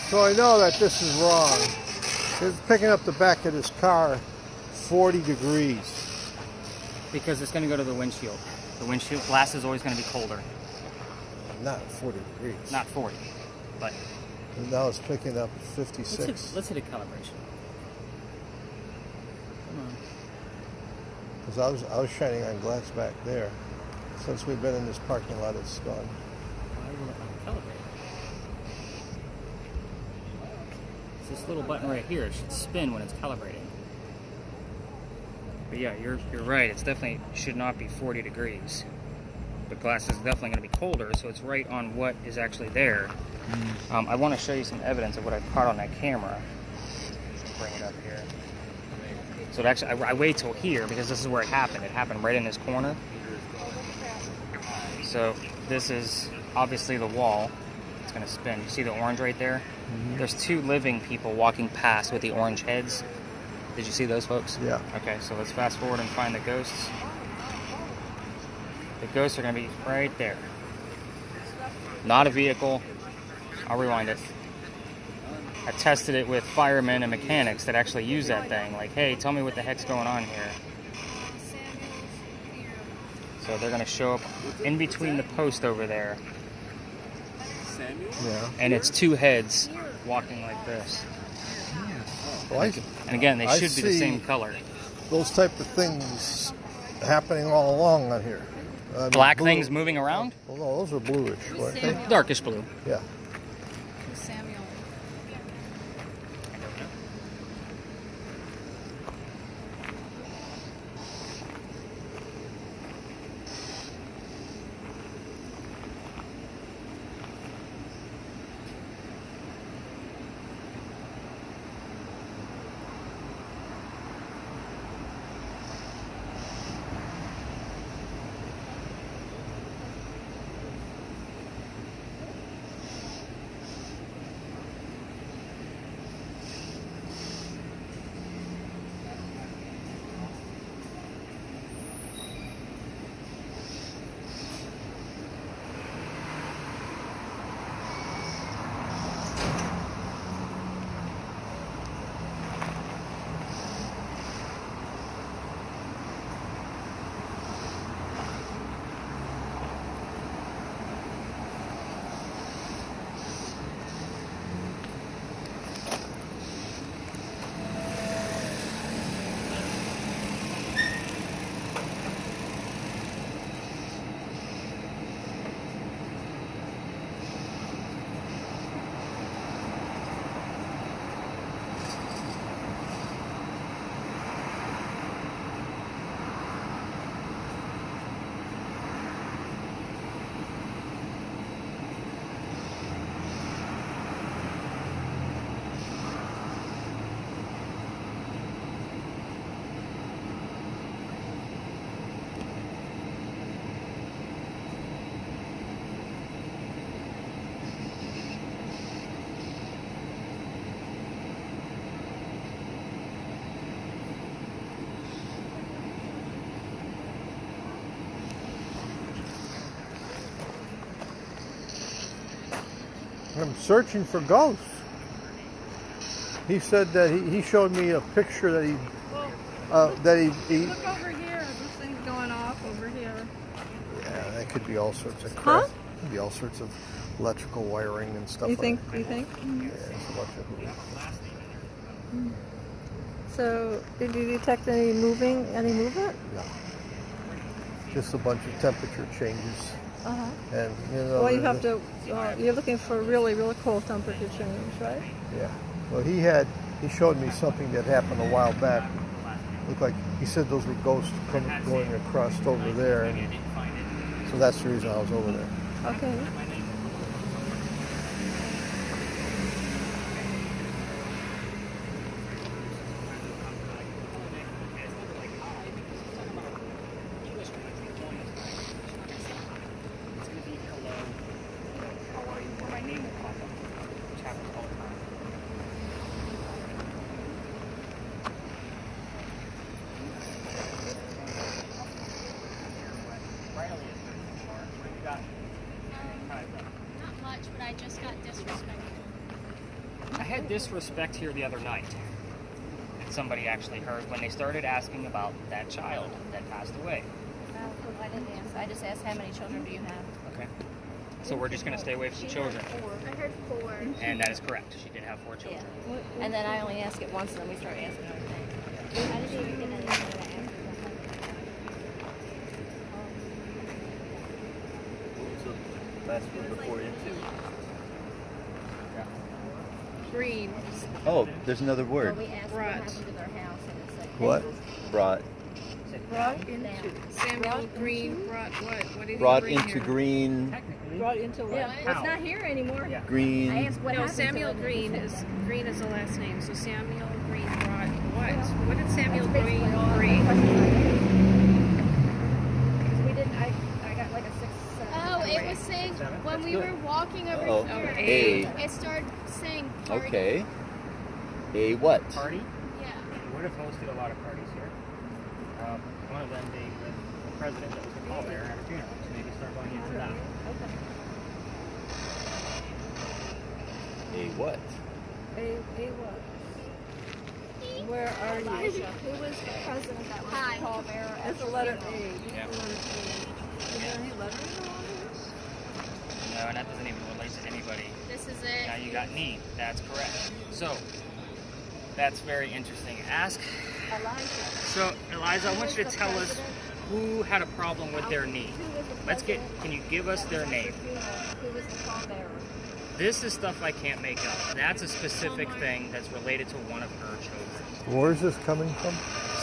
So I know that this is wrong. It's picking up the back of this car 40 degrees. Because it's going to go to the windshield. The windshield glass is always going to be colder. Not 40 degrees. Not 40, but And now it's picking up 56. let's hit a calibration. Come on. Because I was shining on glass back there. Since we've been in this parking lot, it's gone. Why will it not calibrate? It's this little button right here. It should spin when it's calibrating. But yeah, you're right. It's definitely should not be 40 degrees. The glass is definitely going to be colder, so it's right on what is actually there. I want to show you some evidence of what I've caught on that camera. Bring it up here. So it actually, I wait till here because this is where it happened. It happened right in this corner. So this is obviously the wall. It's going to spin. You see the orange right there? There's two living people walking past with the orange heads. Did you see those folks? Yeah. Okay, so let's fast forward and find the ghosts. The ghosts are going to be right there. Not a vehicle. I'll rewind it. I tested it with firemen and mechanics that actually use that thing. Like, hey, tell me what the heck's going on here. So they're going to show up in between the post over there. Yeah. And it's two heads walking like this. Well, And again, they I should be the see same color. those type of things happening all along on here. Black blue- things moving around? Well, no, those are bluish. Right? Darkish blue. Yeah. Samuel. I'm searching for ghosts. He said that he showed me a picture that he Look over here. This thing's going off over here. Yeah, that could be all sorts of crap. Could be all sorts of electrical wiring and stuff. You like think? that. You think? Yeah, it's electrical. So, did you detect any movement? No. Just a bunch of temperature changes. And Well, you have to. You're looking for really cold temperature change, right? Yeah. Well, he showed me something that happened a while back. Looked like he said those were ghosts going across over there, and so that's the reason I was over there. Okay. Not much, but I just got disrespected. I had disrespect here the other night. Somebody actually heard when they started asking about that child that passed away. I didn't ask. I just asked how many children do you have? Okay. So we're just going to stay away from children. I heard 4. And that is correct. She did have 4 children. Yeah. And then I only ask it once, and then we start asking other things. I didn't even get anything to ask. What was the last one before into? Green. Oh, there's another Well, word. we asked what happened to their house, and it's like What? Brought. Brought into. Samuel Green brought what? What did he Brought bring into here? green. Brought into what? Yeah, well, it's not here anymore. Yeah. Green. I asked what No, happened Samuel to Green them. is the last name. So Samuel Green brought what? What did Samuel That's Green basically all the bring? questions I had. 'Cause we didn't. I got like a 6, 7. Oh, it was saying when we were walking over Uh-oh. here, A. it started saying party. Okay. A what? Party? Yeah. We would have hosted a lot of parties here. One of them being the president that was the pallbearer at a funeral. So maybe start going into that. A what? A what? Where are you? Who was the president that was Hi. the pallbearer? It's a letter A. Yeah. It's a letter A. Is there any letters along here? No, and that doesn't even relate to anybody. This is it. Now you got knee. That's correct. So, that's very interesting. Ask. Elijah. So, Eliza, I want you to tell us who had a problem with their knee. Who was the Let's get. president Can you give us that their was at name? your funeral? Who was the pallbearer? This is stuff I can't make up. That's a specific thing that's related to one of her children. Where is this coming from?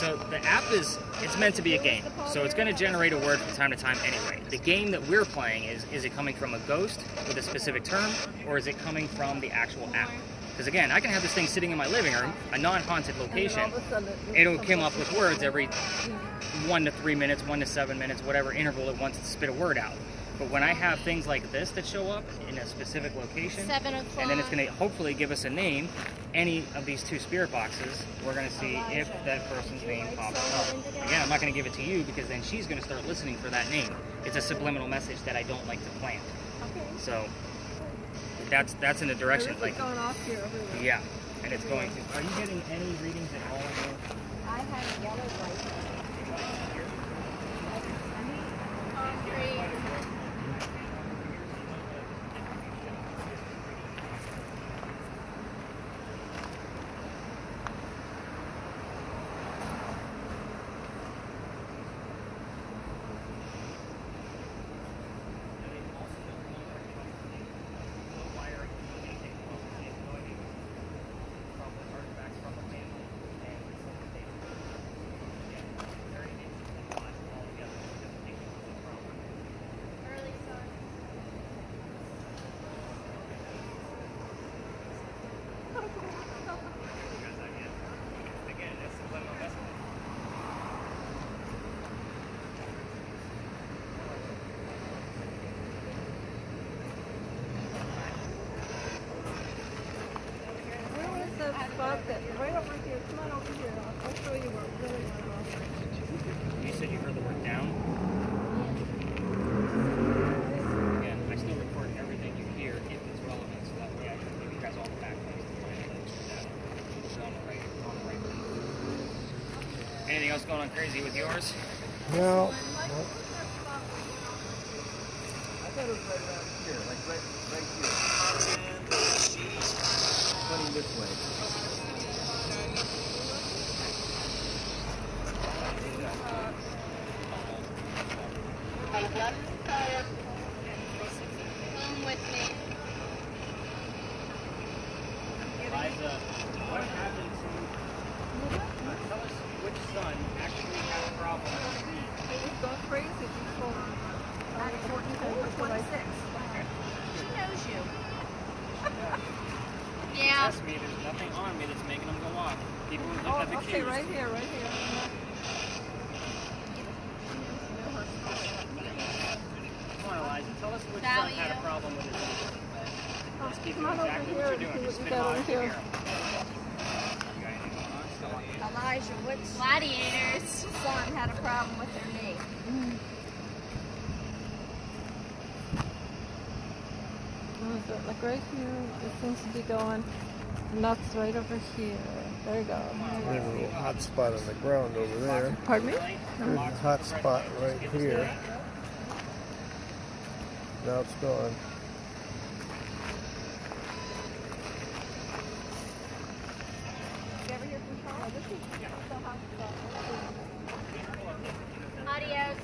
So the app it's meant to be a game. So it's going to generate a word from time to time anyway. The game that we're playing is it coming from a ghost with a specific term, or is it coming from the actual app? Because again, I can have this thing sitting in my living room, a non-haunted location. It'll come up with words every 1 to 3 minutes, 1 to 7 minutes, whatever interval it wants to spit a word out. But when I have things like this that show up in a specific location, 7 o'clock. and then it's going to hopefully give us a name, any of these 2 spirit boxes, we're going to see if that person's name pops up. Again, I'm not going to give it to you because then she's going to start listening for that name. It's a subliminal message that I don't like to plant. So that's in the direction. Like going off here everywhere. Yeah, and it's going to. Are you getting any readings at all? I have yellow light. else going on crazy with yours? No. I thought it was right around here, like right here. And running this way. Come with me. Liza, what happened to... tell us which son actually had a problem with me. It was going crazy before. At 26. She knows you. Yeah. Trust me, there's nothing on me that's making them go off. People who Oh, have okay, accused. right here, right here. Come on, Eliza, tell us which son Value. had a problem with his son. Let's keep Come doing on over exactly here what and you're doing. see Just what spit you got on over it, here. hear 'em. You got anything going on? Still on. Elijah, which gladiators? Son had a problem with their knee. What is it? Like right here, it seems to be going nuts right over here. There you go. There's a little hot spot on the ground over there. Pardon me? There's a hot spot right here. Now it's gone. Adios.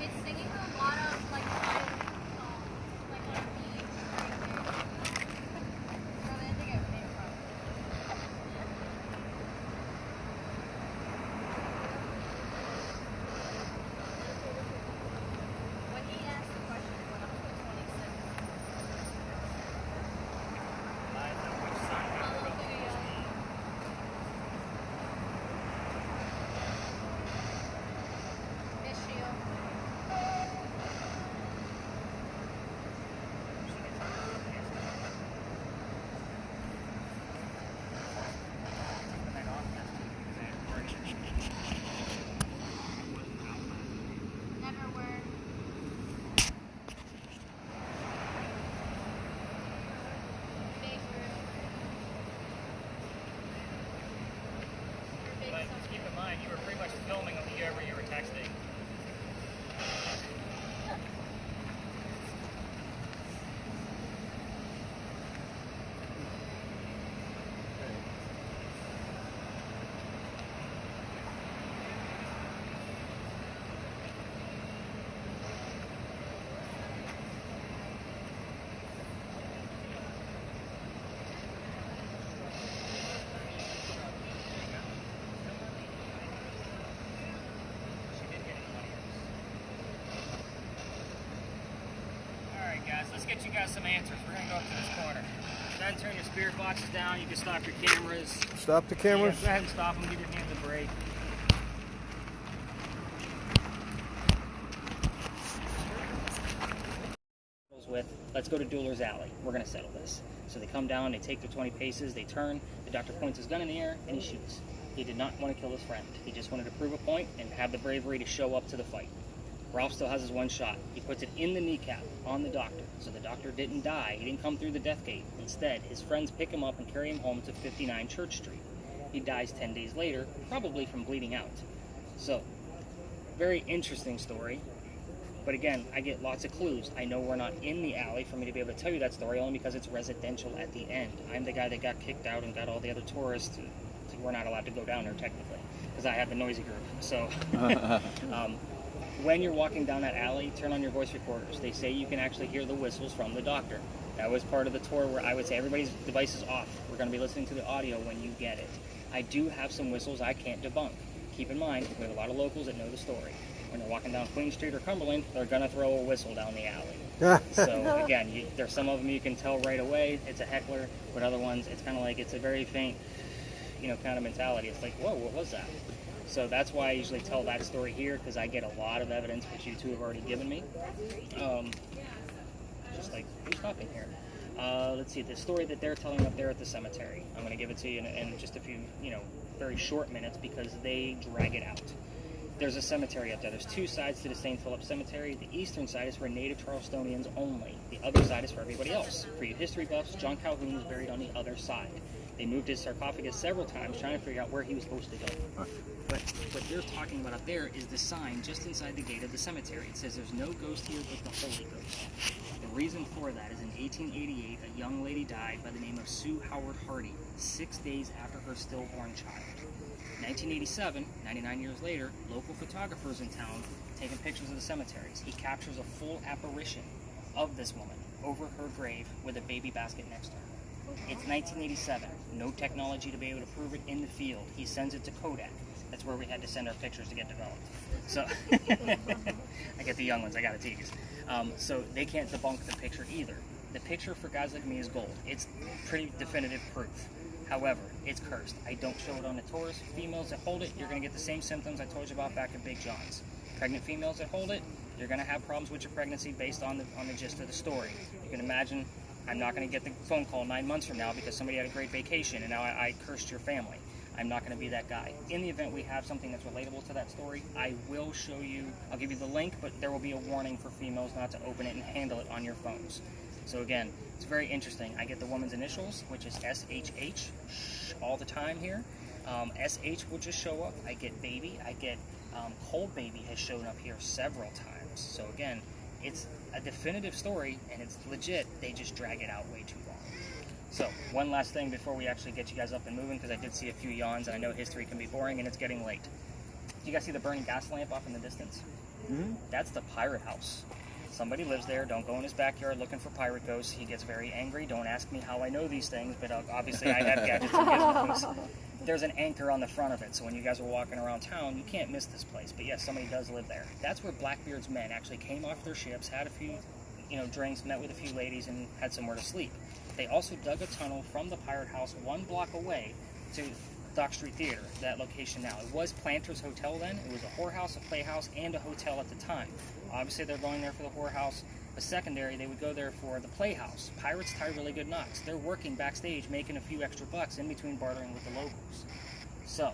It's singing a lot of like on a beach right there. So I think I made it wrong. When he asked the question when I was 26. Eliza, which son had a problem with his knee? Michele. Never were. Big room. Or big But son. just keep in mind, you were pretty much filming whenever you were texting. Alright guys, let's get you guys some answers. We're going to go up to this corner. Go ahead and turn your spirit boxes down. You can stop your cameras. Stop the cameras. Yeah, go ahead and stop them. Give your hands a break. With, let's go to Dueler's Alley. We're going to settle this. So they come down, they take their 20 paces, they turn, the doctor points his gun in the air, and he shoots. He did not want to kill his friend. He just wanted to prove a point and have the bravery to show up to the fight. Ralph still has his one shot. He puts it in the kneecap on the doctor. So the doctor didn't die. He didn't come through the death gate. Instead, his friends pick him up and carry him home to 59 Church Street. He dies 10 days later, probably from bleeding out. So, very interesting story. But again, I get lots of clues. I know we're not in the alley for me to be able to tell you that story, only because it's residential at the end. I'm the guy that got kicked out and got all the other tourists to we're not allowed to go down there technically, because I have the noisy group. So when you're walking down that alley, turn on your voice recorders. They say you can actually hear the whistles from the doctor. That was part of the tour where I would say everybody's device is off. We're going to be listening to the audio when you get it. I do have some whistles I can't debunk. Keep in mind, we have a lot of locals that know the story. When they're walking down Queen Street or Cumberland, they're going to throw a whistle down the alley. So again, there's some of them you can tell right away it's a heckler, but other ones it's kind of like it's a very faint, kind of mentality. It's like, whoa, what was that? So that's why I usually tell that story here, because I get a lot of evidence which you two have already given me. Just like, who's talking here? Let's see, the story that they're telling up there at the cemetery. I'm going to give it to you in just a few, very short minutes, because they drag it out. there's a cemetery up there. There's two sides to the St. Philip Cemetery. The eastern side is for native Charlestonians only. The other side is for everybody else. For you history buffs, John Calhoun was buried on the other side. They moved his sarcophagus several times trying to figure out where he was supposed to go. But what they're talking about up there is the sign just inside the gate of the cemetery. It says there's no ghost here but the Holy Ghost. The reason for that is in 1888, a young lady died by the name of Sue Howard Hardy, 6 days after her stillborn child. 1987, 99 years later, local photographers in town taking pictures of the cemeteries. He captures a full apparition of this woman over her grave with a baby basket next to her. It's 1987. No technology to be able to prove it in the field. He sends it to Kodak. That's where we had to send our pictures to get developed. So, I get the young ones, I gotta tease. So they can't debunk the picture either. The picture for guys like me is gold. It's pretty definitive proof. However, it's cursed. I don't show it on the tours. Females that hold it, you're going to get the same symptoms I told you about back at Big John's. Pregnant females that hold it, you're going to have problems with your pregnancy based on the gist of the story. You can imagine I'm not going to get the phone call 9 months from now because somebody had a great vacation and now I cursed your family. I'm not going to be that guy. In the event we have something that's relatable to that story, I will show you, I'll give you the link, but there will be a warning for females not to open it and handle it on your phones. So again, it's very interesting. I get the woman's initials, which is SHH, all the time here. SH will just show up. I get baby. I get cold baby has shown up here several times. So again, it's a definitive story and it's legit. They just drag it out way too long. So one last thing before we actually get you guys up and moving, because I did see a few yawns and I know history can be boring and it's getting late. Do you guys see the burning gas lamp off in the distance? Mm-hmm. That's the pirate house. Somebody lives there. Don't go in his backyard looking for pirate ghosts. He gets very angry. Don't ask me how I know these things, but obviously I have gadgets and gizmos. There's an anchor on the front of it, so when you guys are walking around town, you can't miss this place. But yes, somebody does live there. That's where Blackbeard's men actually came off their ships, had a few, drinks, met with a few ladies, and had somewhere to sleep. They also dug a tunnel from the pirate house 1 block away to Dock Street Theater, that location now. It was Planter's Hotel then. It was a whorehouse, a playhouse, and a hotel at the time. Obviously, they're going there for the whorehouse. The secondary, they would go there for the playhouse. Pirates tie really good knots. They're working backstage, making a few extra bucks in between bartering with the locals. So,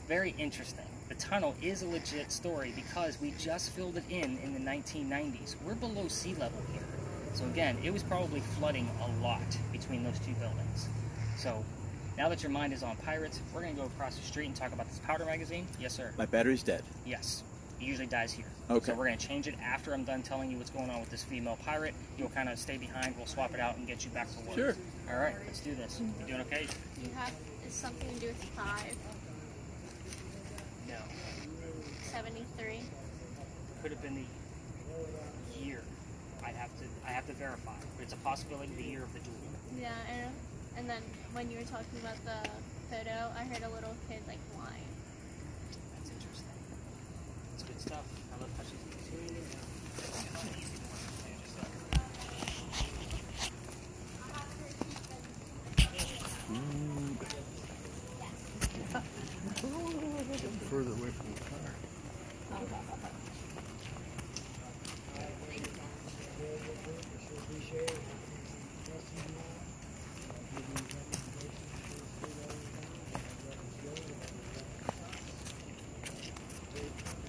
very interesting. The tunnel is a legit story because we just filled it in the 1990s. We're below sea level here. So again, it was probably flooding a lot between those two buildings. So, now that your mind is on pirates, we're going to go across the street and talk about this powder magazine. Yes, sir. My battery's dead. Yes. It usually dies here. Okay. So we're going to change it after I'm done telling you what's going on with this female pirate. You'll kind of stay behind. We'll swap it out and get you back to work. Sure. All right, let's do this. You doing okay? You have is something to do with 5. No. 73. Could have been the year. I have to verify. But it's a possibility the year of the duel. Yeah, and then when you were talking about the photo, I heard a little kid like whine. That's interesting. It's good stuff. I love touching things. Further away from the car.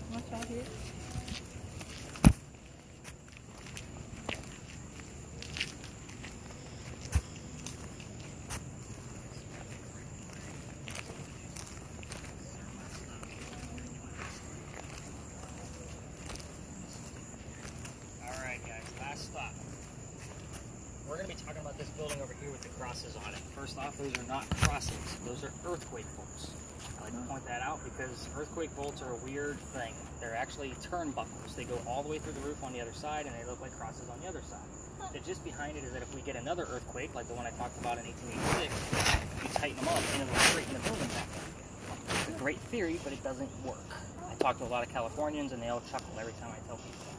What's out here? Alright guys, last stop. We're going to be talking about this building over here with the crosses on it. First off, those are not crosses. Those are earthquake bolts. I like to point that out because earthquake bolts are a weird thing. They're actually turnbuckles. They go all the way through the roof on the other side and they look like crosses on the other side. The gist behind it is that if we get another earthquake, like the one I talked about in 1886, you tighten them up and it'll straighten the building back up again. It's a great theory, but it doesn't work. I talk to a lot of Californians and they all chuckle every time I tell people that.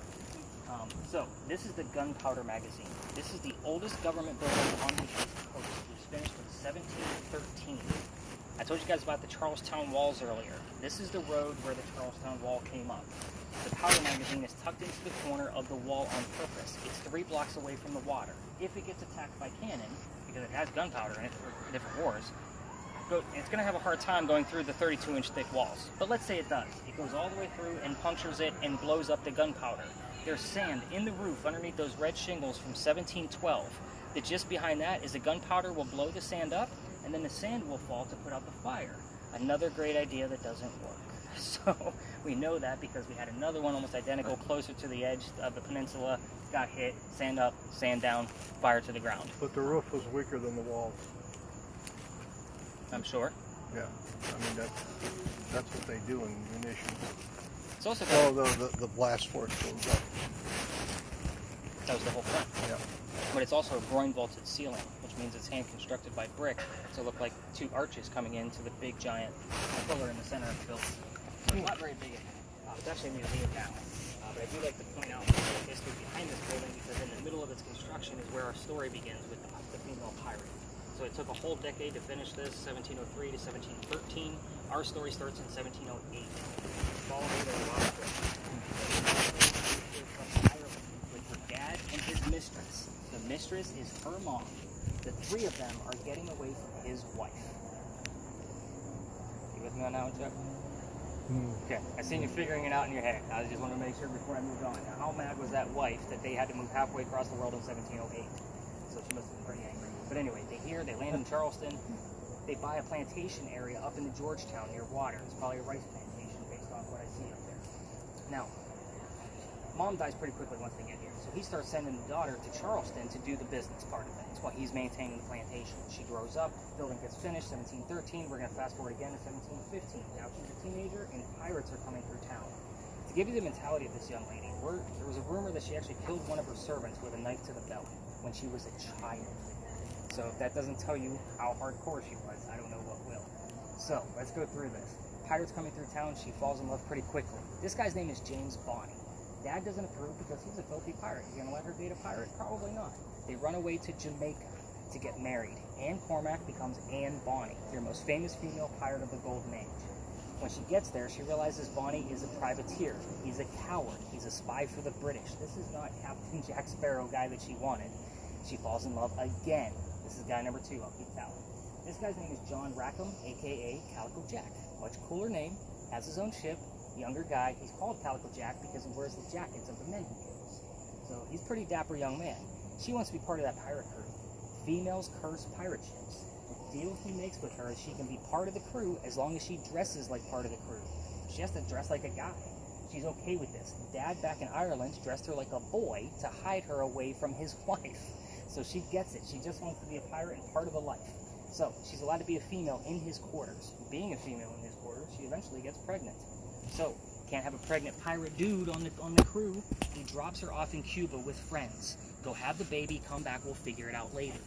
So, this is the Gunpowder Magazine. This is the oldest government building on the East Coast. It was finished in 1713. I told you guys about the Charlestown walls earlier. This is the road where the Charlestown wall came up. The powder magazine is tucked into the corner of the wall on purpose. It's 3 blocks away from the water. If it gets attacked by cannon, because it has gunpowder in it for different wars, it's going to have a hard time going through the 32-inch thick walls. But let's say it does. It goes all the way through and punctures it and blows up the gunpowder. There's sand in the roof underneath those red shingles from 1712. That just behind that is the gunpowder will blow the sand up, and then the sand will fall to put out the fire. Another great idea that doesn't work. So we know that because we had another one almost identical closer to the edge of the peninsula, got hit, sand up, sand down, fire to the ground. But the roof was weaker than the walls. I'm sure. Yeah, I mean that's what they do in munitions. It's also Oh, the blast force goes up. that was the whole point. Yeah. But it's also a groin vaulted ceiling, which means it's hand constructed by brick to look like two arches coming into the big giant pillar in the center of the building. So it's not very big. It's actually a museum now. But I do like to point out the history behind this building because in the middle of its construction is where our story begins with the female pirate. So it took a whole decade to finish this, 1703 to 1713. Our story starts in 1708. Follow me to the last with her dad and his mistress. The mistress is her mom. The three of them are getting away from his wife. You with me on that one, Chuck? Okay, I seen you figuring it out in your head. I just want to make sure before I moved on. Now, how mad was that wife that they had to move halfway across the world in 1708? So she must have been pretty angry. But anyway, they land in Charleston. They buy a plantation area up in the Georgetown near water. It's probably a rice plantation based on what I see up there. Now, mom dies pretty quickly once they get here. So he starts sending the daughter to Charleston to do the business part of it. It's while he's maintaining the plantation. She grows up, building gets finished, 1713. We're going to fast forward again to 1715. Now she's a teenager and pirates are coming through town. To give you the mentality of this young lady, there was a rumor that she actually killed one of her servants with a knife to the belly when she was a child. So if that doesn't tell you how hardcore she was, I don't know what will. So let's go through this. Pirates coming through town, she falls in love pretty quickly. This guy's name is James Bonney. Dad doesn't approve because he's a filthy pirate. He's gonna let her date a pirate? Probably not. They run away to Jamaica to get married. Anne Cormac becomes Anne Bonny, your most famous female pirate of the Golden Age. When she gets there, she realizes Bonny is a privateer. He's a coward. He's a spy for the British. This is not Captain Jack Sparrow guy that she wanted. She falls in love again. This is guy number 2, I'll keep tally. This guy's name is John Rackham, aka Calico Jack. Much cooler name, has his own ship, younger guy. He's called Calico Jack because he wears the jackets of the men he kills. So he's a pretty dapper young man. She wants to be part of that pirate crew. Females curse pirate ships. The deal he makes with her is she can be part of the crew as long as she dresses like part of the crew. She has to dress like a guy. She's okay with this. Dad back in Ireland dressed her like a boy to hide her away from his wife. So she gets it. She just wants to be a pirate and part of the life. So she's allowed to be a female in his quarters. Being a female in his quarters, she eventually gets pregnant. So can't have a pregnant pirate dude on the crew. He drops her off in Cuba with friends. Go have the baby, come back, we'll figure it out later.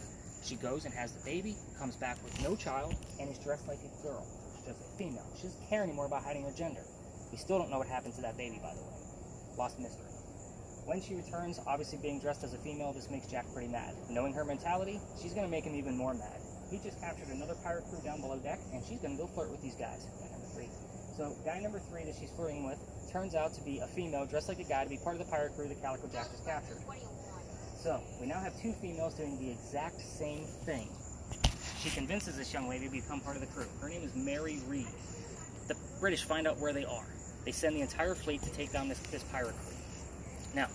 She goes and has the baby, comes back with no child, and is dressed like a girl. She's just a female. She doesn't care anymore about hiding her gender. We still don't know what happened to that baby, by the way. Lost mystery. When she returns, obviously being dressed as a female, this makes Jack pretty mad. Knowing her mentality, she's going to make him even more mad. He just captured another pirate crew down below deck, and she's going to go flirt with these guys. Guy number 3. So guy number 3 that she's flirting with turns out to be a female dressed like a guy to be part of the pirate crew that Calico Jack just captured. So we now have 2 females doing the exact same thing. She convinces this young lady to become part of the crew. Her name is Mary Read. The British find out where they are. They send the entire fleet to take down this pirate crew. Now,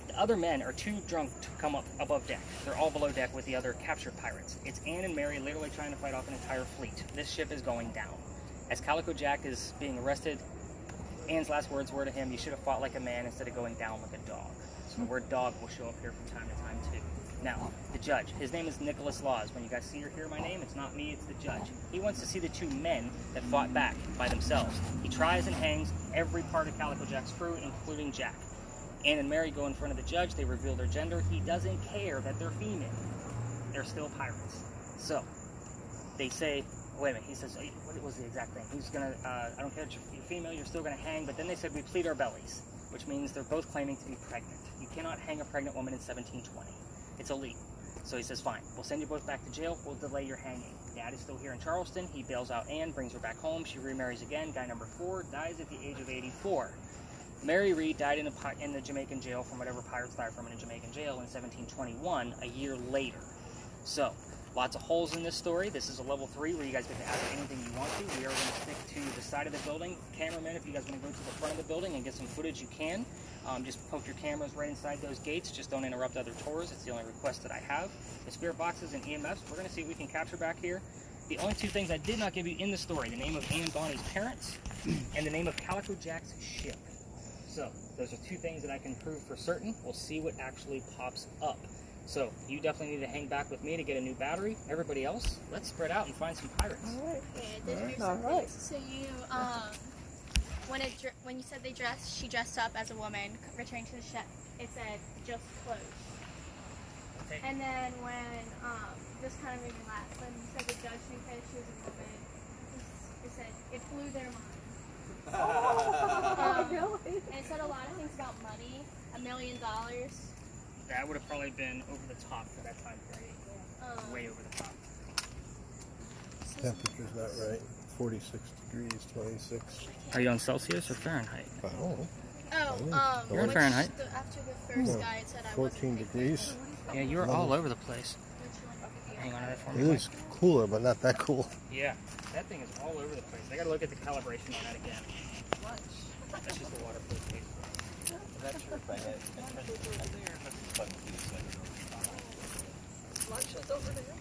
the other men are too drunk to come up above deck. They're all below deck with the other captured pirates. It's Anne and Mary literally trying to fight off an entire fleet. This ship is going down. As Calico Jack is being arrested, Anne's last words were to him, "You should have fought like a man instead of going down like a dog." So the word dog will show up here from time to time too. Now, the judge, his name is Nicholas Laws. When you guys see or hear my name, it's not me, it's the judge. He wants to see the 2 men that fought back by themselves. He tries and hangs every part of Calico Jack's crew, including Jack. Anne and Mary go in front of the judge, they reveal their gender. He doesn't care that they're female. They're still pirates. So, they say, wait a minute, he says, what was the exact thing? He's gonna, I don't care if you're female, you're still gonna hang, but then they said we plead our bellies, which means they're both claiming to be pregnant. You cannot hang a pregnant woman in 1720. It's illegal. So he says, fine, we'll send you both back to jail, we'll delay your hanging. Dad is still here in Charleston, he bails out Anne, brings her back home, she remarries again. Guy number 4 dies at the age of 84. Mary Read died in the Jamaican jail from whatever pirates died from in a Jamaican jail in 1721, a year later. So, Lots of holes in this story. This is a level 3 where you guys get to ask anything you want to. We are going to stick to the side of the building. Cameramen, if you guys want to go to the front of the building and get some footage, you can. Just poke your cameras right inside those gates. Just don't interrupt other tours. It's the only request that I have. The spirit boxes and EMFs, we're going to see what we can capture back here. The only 2 things I did not give you in the story, the name of Anne Bonny's parents and the name of Calico Jack's ship. So those are 2 things that I can prove for certain. We'll see what actually pops up. So you definitely need to hang back with me to get a new battery. Everybody else, let's spread out and find some pirates. All right. Yeah, there's All right. So you, when you said she dressed up as a woman, returning to the ship, it said just clothes. Okay. And then when, this kind of made me laugh, when you said the judge knew that she was a woman, it said it blew their mind. Really? And it said a lot of things about money, $1 million. That would have probably been over the top for that time period. Way over the top. Temperature's not right. 46 degrees, 26. Are you on Celsius or Fahrenheit? I don't know. You're in Fahrenheit. After the first guy, it said I 14 degrees. Yeah, you're all over the place. Hang on to that for me. It is cooler, but not that cool. Yeah, that thing is all over the place. I gotta look at the calibration on that again. That's just the waterproof case. I'm not sure if I had. Lunch is over there.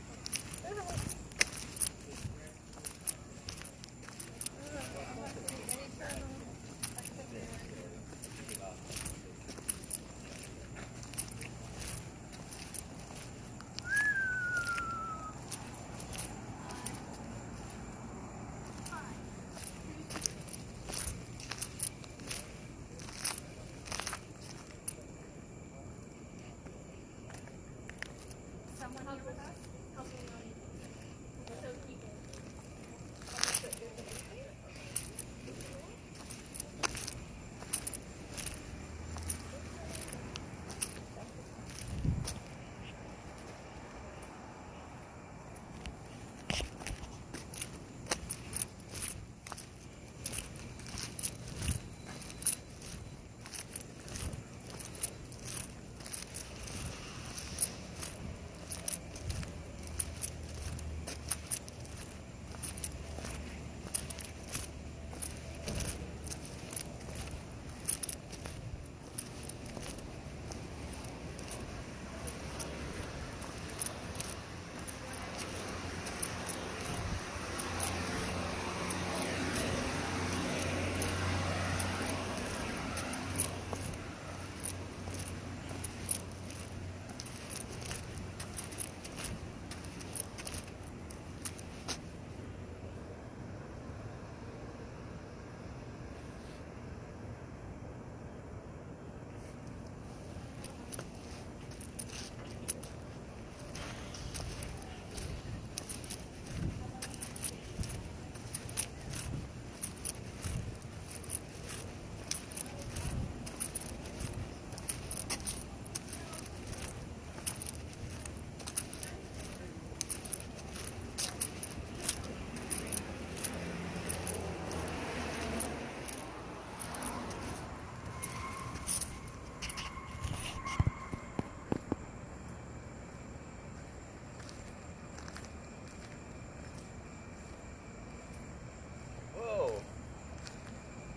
Someone here with us? Helping money. So people.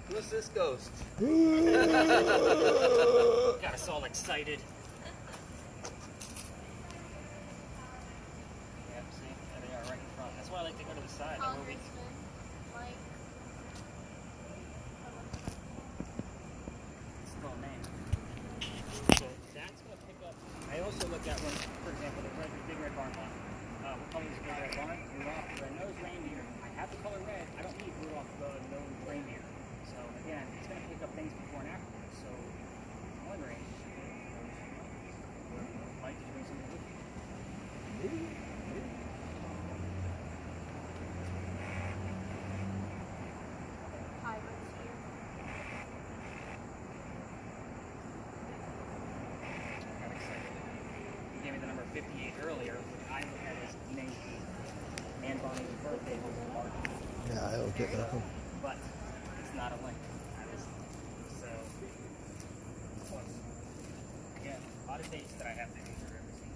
Who's this ghost? Got us all excited. Yep, see? There they are right in front. That's why I like to go to the side. That way we- Congressman, like, It's still a name. So that's going to pick up. I also look at when, for example, the big red barn lot. We're calling this big red barn. Rudolph the nose reindeer. I have the color red. I don't need Rudolph the nose reindeer. So again, it's going to pick up things before and after. So I'm wondering, Mike, did you bring something with you? pirates here. Got excited. You gave me the number 58 earlier, which I looked at as May and Bonnie's birthday was in March. Yeah, I don't get nothing. But it's not a link. So, again, a lot of dates that I have to do for everything.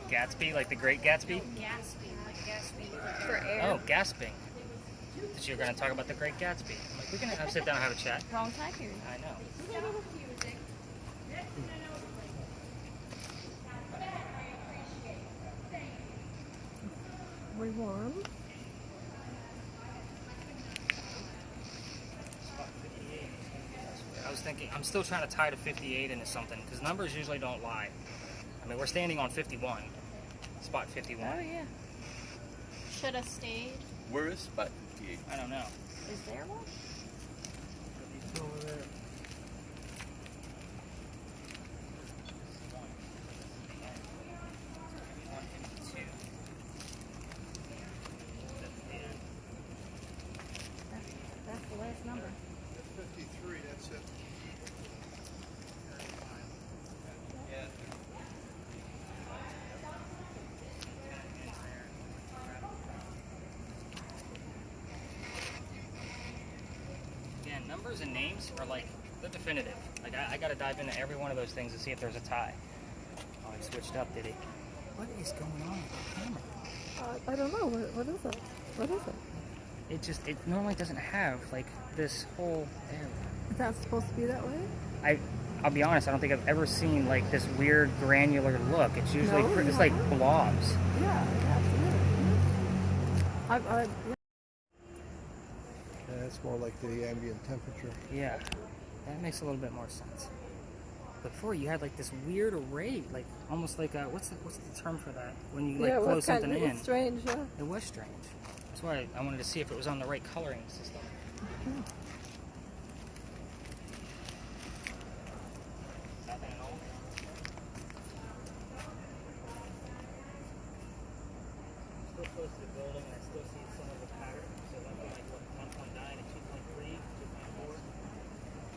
Gatsby, like the Great Gatsby? Gasping, like Gasping For air. Oh, gasping. That you're going to talk about the Great Gatsby. I'm like, we can sit down and have a chat. Wrong time period. I know. We warm. I was thinking, I'm still trying to tie to 58 into something, because numbers usually don't lie. I mean, we're standing on 51, spot 51. Oh yeah. Should have stayed. Where is spot 58? I don't know. Is there one? Over there. That's the last number. 53, that's it. Again, numbers and names are like, they're definitive. Like, I got to dive into every one of those things to see if there's a tie. Oh, he switched up, did he? What is going on with the camera? I don't know. What is it? What is it? It normally doesn't have, like, this whole area. Is that supposed to be that way? I'll be honest, I don't think I've ever seen, like, this weird granular look. It's usually, No, it's you like haven't? blobs. Yeah, absolutely. Yeah, it's more like the ambient temperature. Yeah, that makes a little bit more sense. But before, you had, like, this weird array, like, almost like a, what's the term for that? When you, like, yeah, close something in. It's strange, yeah. It was strange. That's why I wanted to see if it was on the right coloring system. Nothing at all. Still close to the building, and I still see some of the pattern. So that'd be like what, 1.9 and 2.3, 2.4.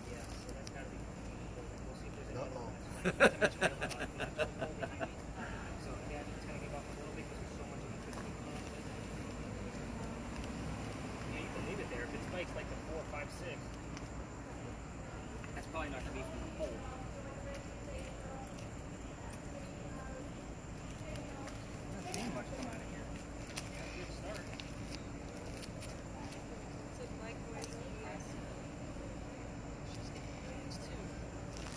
Yeah, so that's gotta be. We'll see if there's any other ones. So again, it's gonna give up a little bit because there's so much of it. Yeah, you can leave it there. If it spikes like the 4, 5, 6, that's probably not gonna be from the pole. Not seeing much come out of here. Good start.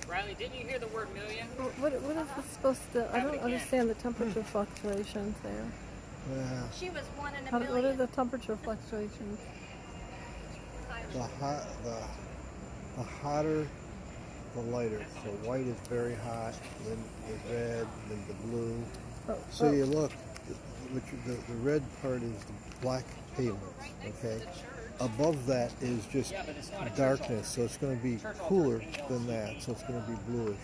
Riley, didn't you hear the word million? What is this supposed to? I don't understand the temperature fluctuations there. Yeah. She was 1 in a What are million. the temperature fluctuations? The hotter, the lighter. So white is very hot, then the red, then the blue. So you look, the red part is the black pavement, okay? Above that is just darkness, so it's going to be cooler than that, so it's going to be bluish.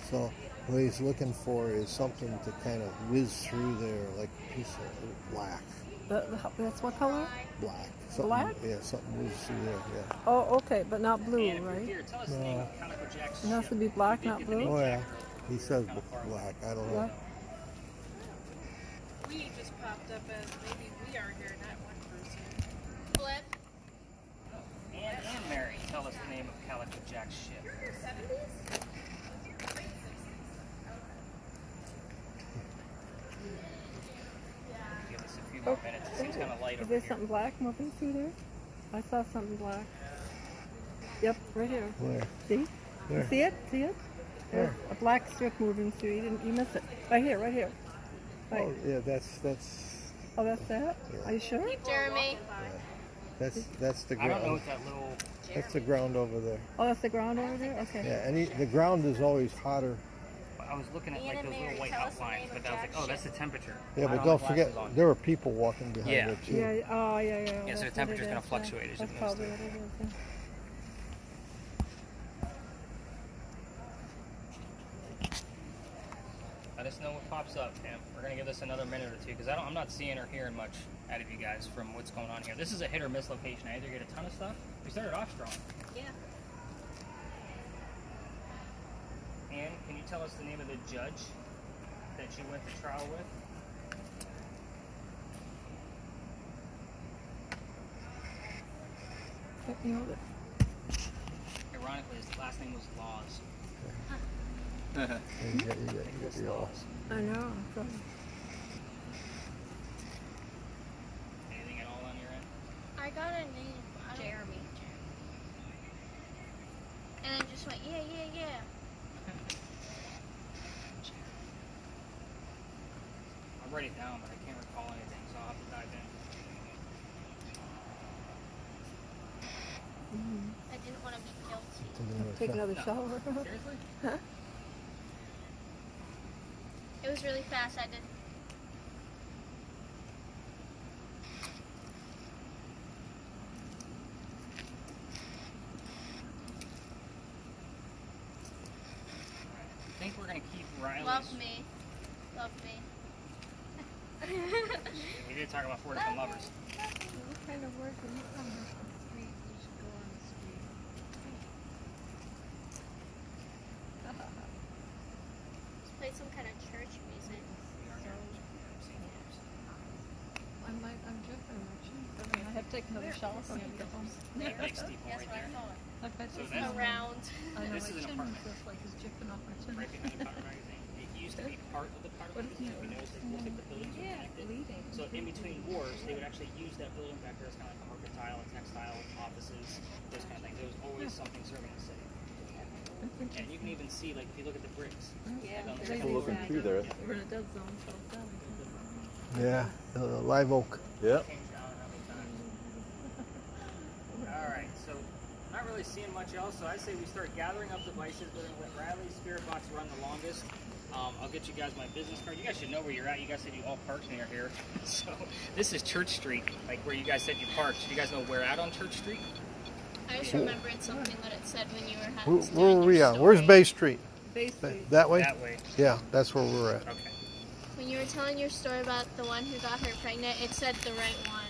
So what he's looking for is something to kind of whiz through there, like a piece of black. That's what color? Black. Something, Black? Yeah, something whiz through there, yeah. Oh, okay, but not blue, right? Here, tell us the name of Calico Jack's It has to be black, not blue. Oh yeah, he says black, I don't know. What? We just popped up as maybe we are here, not one person. Flip. Ann and Mary, tell us the name of Calico Jack's ship. Give us a few more minutes. It seems kind of light Is over there here. something black moving through there? I saw something black. Yep, right here. Where? See? There. You see it? See it? There's a black strip moving through. You missed it. Right here, right here. Right. Oh yeah, that's Oh, that's that? Are you sure? Jeremy. that's the I don't know ground. what that little. That's the ground over there. Oh, that's the ground over there? Okay. Yeah, the ground is always hotter. I was looking at Ann like and those Mary, little white tell us the outlines, name but of I was like, Jack's oh, that's the ship. temperature. Yeah, I but have don't my forget, glasses on. there were people walking behind Yeah. it too. Yeah, oh, yeah. Yeah, so That's the what temperature's it gonna is, fluctuate as it That's moves probably through. what it is, yeah. Let us know what pops up, Pam. We're gonna give this another minute or two because I'm not seeing or hearing much out of you guys from what's going on here. This is a hit or miss location. I either get a ton of stuff. We started off strong. Yeah. Ann, can you tell us the name of the judge that you went to trial with? You know, Ironically, his last name was Laws. And you got your all. I know. Anything at all on your end? I got a name. I don't- Jeremy. And I just went, yeah, yeah, yeah. I'll write it down, but I can't recall anything, so I'll have to dive in. I didn't want to be guilty. Take another shower. Seriously? Huh? It was really fast. I did. I think we're gonna keep Riley's. Love me. Love me. We did talk about 4 different lovers. What kind of work are you on? Just played some kind of church music. I'm different, actually. I have to take another shower when I get home. Big steeple That's right what I there. thought. I bet So you that's- Around. I know This my is an chin apartment. feels like it's jipping off my chin. Right behind the Powder Magazine. It used to be part of the Powder What is Magazine. it? We noticed it looked like the buildings were connected. Bleeding. So in between wars, they would actually use that building back there as kind of like a mercantile and textile offices, those kind of things. There was always something serving the city. And you can even see, like, if you look at the bricks. Yeah, on the they're second Cool looking floor. through there. We're in a dead zone, so it's down. Yeah, live oak. Yep. Came down how many times. All right, so not really seeing much else. So I say we start gathering up devices. We're gonna let Riley's spirit box run the longest. I'll get you guys my business card. You guys should know where you're at. You guys said you all parked near here. So this is Church Street, like where you guys said you parked. Do you guys know where at on Church Street? I just remembered something that it said when you were Where, having where are we at? Where's Bay Street? Bay Street. That way? That way. Yeah, that's where we're at. Okay. When you were telling your story about the one who got her pregnant, it said the right one.